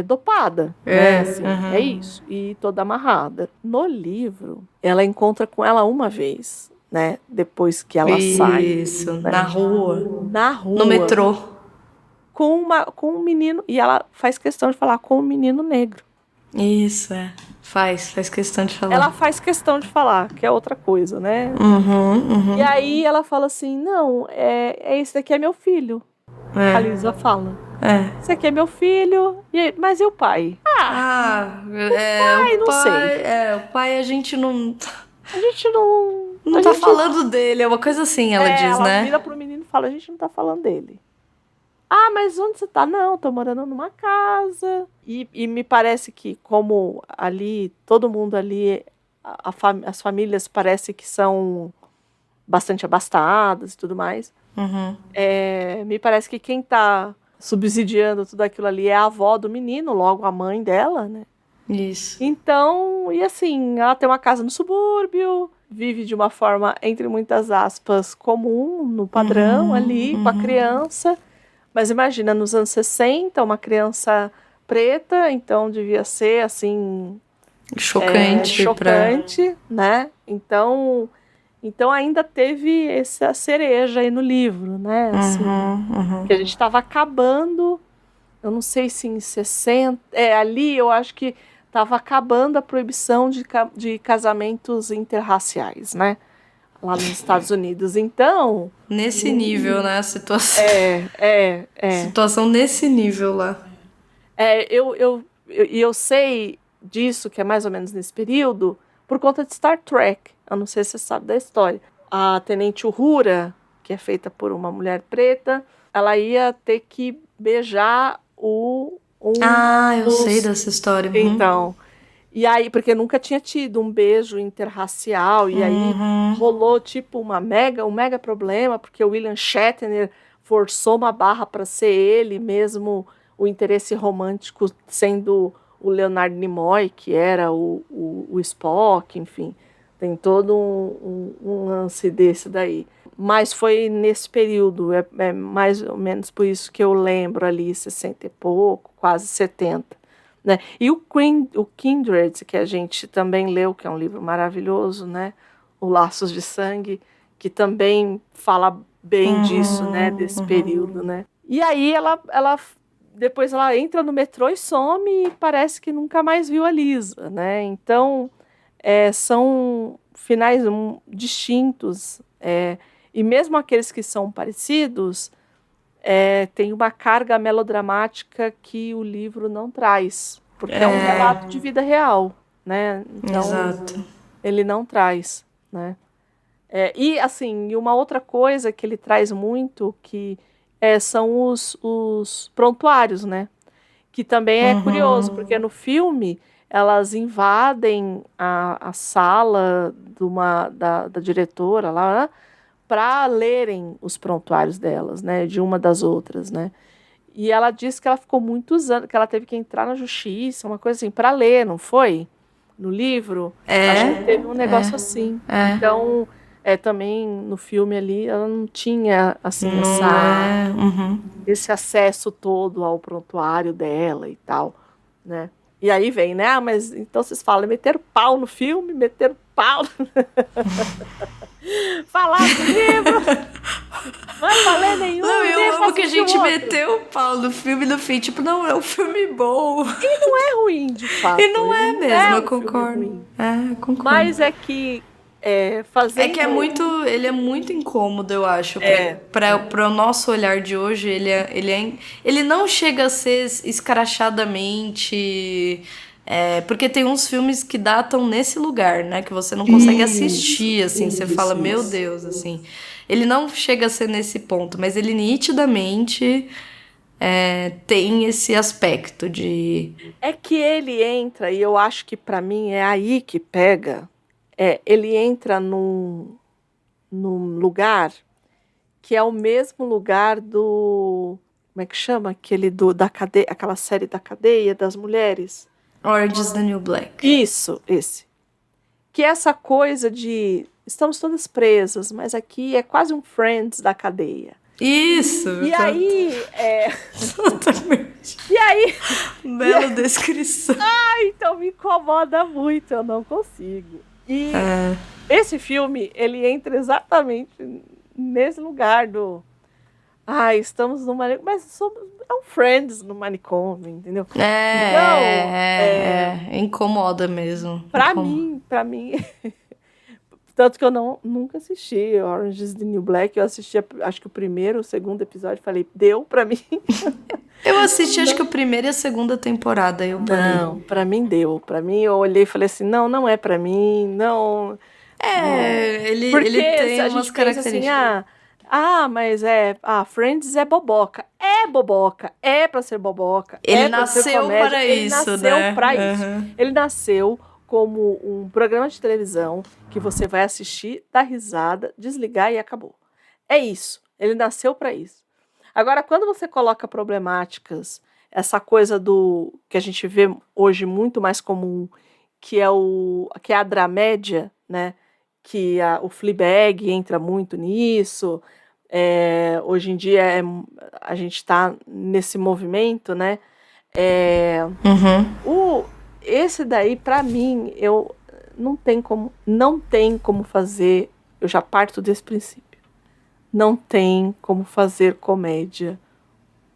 dopada, né? Assim, é isso, e toda amarrada. No livro, ela encontra com ela uma vez, né? Depois que ela sai. Isso, né? na rua. Na rua. No metrô. Com um menino, e ela faz questão de falar com um menino negro. Isso, faz questão de falar. Ela faz questão de falar, que é outra coisa, né? E aí ela fala assim, não, esse daqui é meu filho. A Lisa fala. Esse aqui é meu filho, mas e o pai? O pai, não sei. O pai a gente não tá falando dele, é uma coisa assim, ela diz, né? Ela vira pro menino e fala, a gente não tá falando dele. Ah, mas onde você tá? Não, tô morando numa casa. E me parece que, como ali, todo mundo ali, as famílias parece que são bastante abastadas e tudo mais. Me parece que quem tá subsidiando tudo aquilo ali é a avó do menino, logo a mãe dela, né? Isso. Então, e assim, ela tem uma casa no subúrbio, vive de uma forma, entre muitas aspas, comum, no padrão ali, com a criança. Mas imagina, nos anos 60, uma criança preta, então devia ser, assim... Chocante, né? Então ainda teve essa cereja aí no livro, né? Assim, que a gente estava acabando, eu não sei se em 60... ali eu acho que estava acabando a proibição de casamentos interraciais, né? Lá nos Estados Unidos, então... Nesse nível, né, a situação. Situação nesse nível lá. Eu sei disso, que é mais ou menos nesse período, por conta de Star Trek. Eu não sei se você sabe da história. A Tenente Uhura, que é feita por uma mulher preta, ela ia ter que beijar eu sei dessa história. Então... E aí, porque nunca tinha tido um beijo interracial, e aí rolou tipo um mega problema, porque o William Shatner forçou uma barra para ser ele, mesmo o interesse romântico sendo o Leonard Nimoy, que era o Spock, enfim. Tem todo um lance desse daí. Mas foi nesse período, é mais ou menos por isso que eu lembro ali, 60 e pouco, quase 70. Né? E o Kindred, que a gente também leu, que é um livro maravilhoso, né? O Laços de Sangue, que também fala bem disso, né? Desse período, né? E aí depois ela entra no metrô e some, e parece que nunca mais viu a Lisa, né? Então, são finais distintos, e mesmo aqueles que são parecidos, tem uma carga melodramática que o livro não traz, porque é um relato de vida real, né? Então, exato. Ele não traz, né? E assim, uma outra coisa que ele traz muito, que são os prontuários, né? Que também é curioso, porque no filme elas invadem a sala da diretora lá, né? Para lerem os prontuários delas, né, de uma das outras, né, e ela disse que ela ficou muitos anos, que ela teve que entrar na justiça, uma coisa assim, para ler, não foi? No livro, acho que teve um negócio assim. Então, também no filme ali, ela não tinha, assim, esse acesso todo ao prontuário dela e tal, né. E aí vem, né, mas então vocês falam, meteram pau no filme, meteram pau... falar do livro. Não falei nenhum. Não, eu amo que a gente meteu o pau no filme no fim. Tipo, não, é um filme bom. E não é ruim, de fato. E não é mesmo, eu concordo. Concordo. Mas é que fazendo... É que ele é muito incômodo, eu acho. Para o nosso olhar de hoje, ele não chega a ser escrachadamente... porque tem uns filmes que datam nesse lugar, né? Que você não consegue assistir, assim. Você fala, meu Deus, assim. Ele não chega a ser nesse ponto, mas ele nitidamente tem esse aspecto de... É que ele entra, e eu acho que pra mim é aí que pega... ele entra num lugar que é o mesmo lugar do... Como é que chama? Da cadeia, aquela série da cadeia das mulheres. Orange is the New Black. Isso, esse. Que é essa coisa de... Estamos todas presas, mas aqui é quase um Friends da cadeia. Isso! E aí... Exatamente. E aí... Bela descrição. Então me incomoda muito, eu não consigo. E esse filme, ele entra exatamente nesse lugar do... estamos no manicômio, mas é um Friends no manicômio, entendeu? Incomoda mesmo. Pra mim... Tanto que eu nunca assisti Orange is the New Black. Eu assisti, acho que o primeiro, o segundo episódio, falei, deu pra mim. Eu assisti, acho que o primeiro e a segunda temporada. Não, pra mim deu. Pra mim, eu olhei e falei assim, não é pra mim, não... Ele tem umas características. Assim, mas Friends é boboca. É boboca, é pra ser boboca. Ele nasceu para isso, né? Ele nasceu pra isso. Ele nasceu como um programa de televisão que você vai assistir, dar risada, desligar e acabou. É isso. Ele nasceu para isso. Agora, quando você coloca problemáticas, essa coisa do que a gente vê hoje muito mais comum, que é a dramédia, né? Que o Fleabag entra muito nisso. Hoje em dia a gente está nesse movimento, né? Esse daí, pra mim, não tem como fazer, eu já parto desse princípio. Não tem como fazer comédia.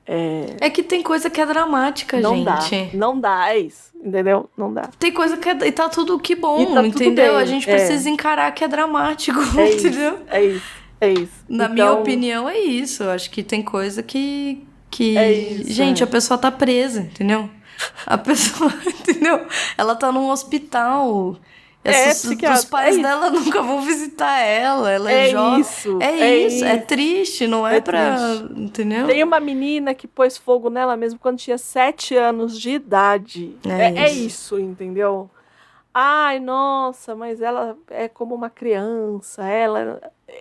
É que tem coisa que é dramática, gente. Não dá, é isso, entendeu? Não dá. Tem coisa que e tá tudo que bom, entendeu? Tudo bem, a gente precisa encarar que é dramático, entendeu? É isso. Na minha opinião, é isso. Eu acho que tem coisa que gente, a pessoa tá presa, entendeu? A pessoa, entendeu? Ela tá num hospital. Os pais dela nunca vão visitar ela. Ela é jovem. Isso. É triste, não é pra... Triste. Entendeu? Tem uma menina que pôs fogo nela mesmo quando tinha 7 anos de idade. É isso, entendeu? Ai, nossa, mas ela é como uma criança.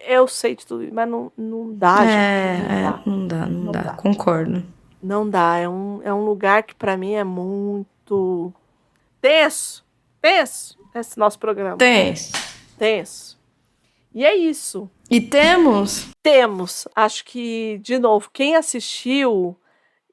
Eu sei de tudo, mas não dá, gente. Não dá. Concordo. Não dá, é um lugar que pra mim é muito tenso, esse nosso programa. Tenso. E é isso. E temos? Temos. Acho que, de novo, quem assistiu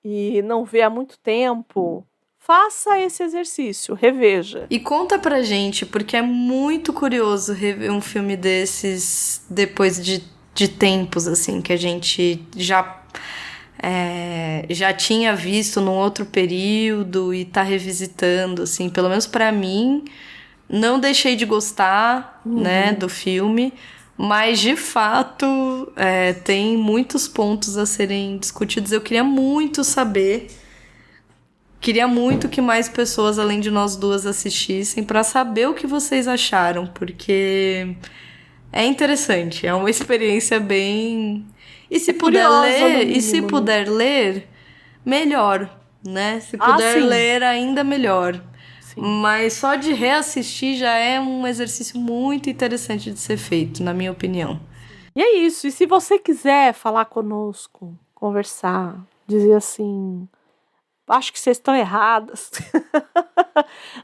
e não vê há muito tempo, faça esse exercício, reveja. E conta pra gente, porque é muito curioso rever um filme desses depois de tempos, assim, que a gente já tinha visto num outro período e tá revisitando, assim, pelo menos pra mim, não deixei de gostar, né, do filme, mas de fato tem muitos pontos a serem discutidos. Eu queria muito saber, queria muito que mais pessoas além de nós duas assistissem pra saber o que vocês acharam, porque é interessante, é uma experiência bem... E se puder ler, melhor, né? Se puder ler, ainda melhor. Sim. Mas só de reassistir já é um exercício muito interessante de ser feito, na minha opinião. E é isso. E se você quiser falar conosco, conversar, dizer assim, acho que vocês estão erradas.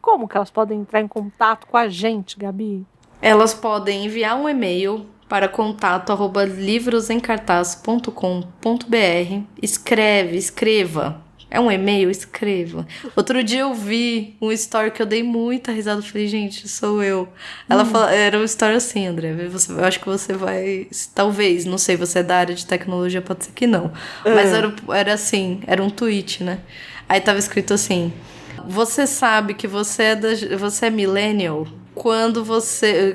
Como que elas podem entrar em contato com a gente, Gabi? Elas podem enviar um e-mail para contato@livrosemcartaz.com.br. Escreva. É um e-mail? Escreva. Outro dia eu vi um story que eu dei muita risada. Eu falei, gente, sou eu. Ela falou, era uma história assim, André. Eu acho que você vai... Talvez, não sei, você é da área de tecnologia, pode ser que não. Mas era assim, era um tweet, né? Aí tava escrito assim... Você sabe que você é millennial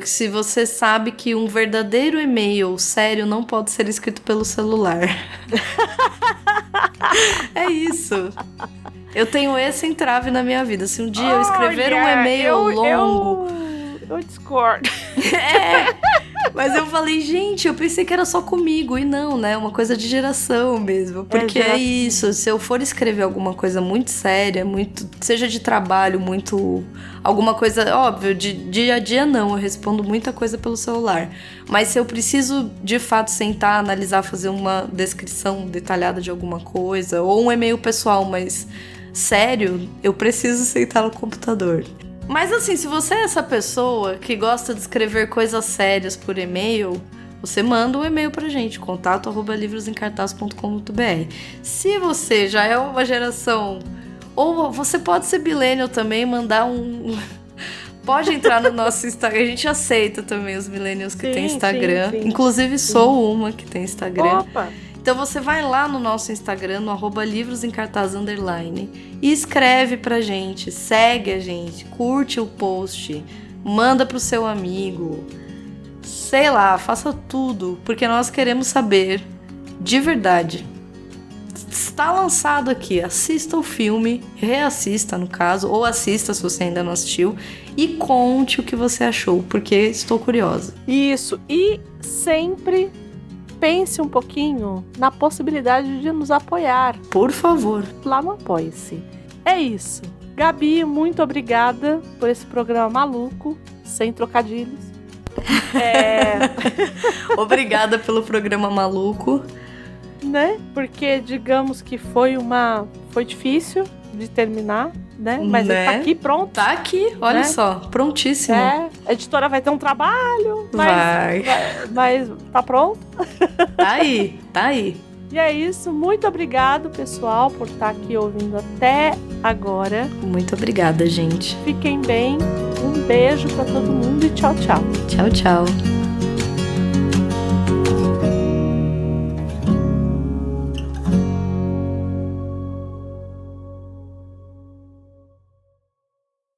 se você sabe que um verdadeiro e-mail sério não pode ser escrito pelo celular. É isso. Eu tenho esse entrave na minha vida. Se um dia eu escrever um e-mail longo... Eu discordo. Mas eu falei, gente, eu pensei que era só comigo. E não, né? Uma coisa de geração mesmo. Porque é isso. Se eu for escrever alguma coisa muito séria, seja de trabalho, alguma coisa, óbvio, de dia a dia não. Eu respondo muita coisa pelo celular. Mas se eu preciso, de fato, sentar, analisar, fazer uma descrição detalhada de alguma coisa, ou um e-mail pessoal, mas sério, eu preciso sentar no computador. Mas assim, se você é essa pessoa que gosta de escrever coisas sérias por e-mail, você manda um e-mail pra gente, contato@livrosemcartaz.com.br. Se você já é uma geração, ou você pode ser millennial também, mandar pode entrar no nosso Instagram, a gente aceita também os millennials que têm Instagram. Sim. Inclusive sou uma que tem Instagram. Opa! Então você vai lá no nosso Instagram, no @livrosemcartaz_ e escreve pra gente, segue a gente, curte o post, manda pro seu amigo, sei lá, faça tudo, porque nós queremos saber, de verdade. Está lançado aqui, assista o filme, reassista no caso, ou assista se você ainda não assistiu, e conte o que você achou, porque estou curiosa. Isso, e sempre... pense um pouquinho na possibilidade de nos apoiar. Por favor. Lá no Apoie-se. É isso. Gabi, muito obrigada por esse programa maluco, sem trocadilhos. Obrigada pelo programa maluco. Né? Porque digamos que foi difícil de terminar, né? Mas ele tá aqui pronto. Tá aqui, olha só, prontíssimo. A editora vai ter um trabalho, mas tá pronto. Tá aí. E é isso, muito obrigado, pessoal, por estar aqui ouvindo até agora. Muito obrigada, gente. Fiquem bem, um beijo pra todo mundo e tchau, tchau. Tchau, tchau.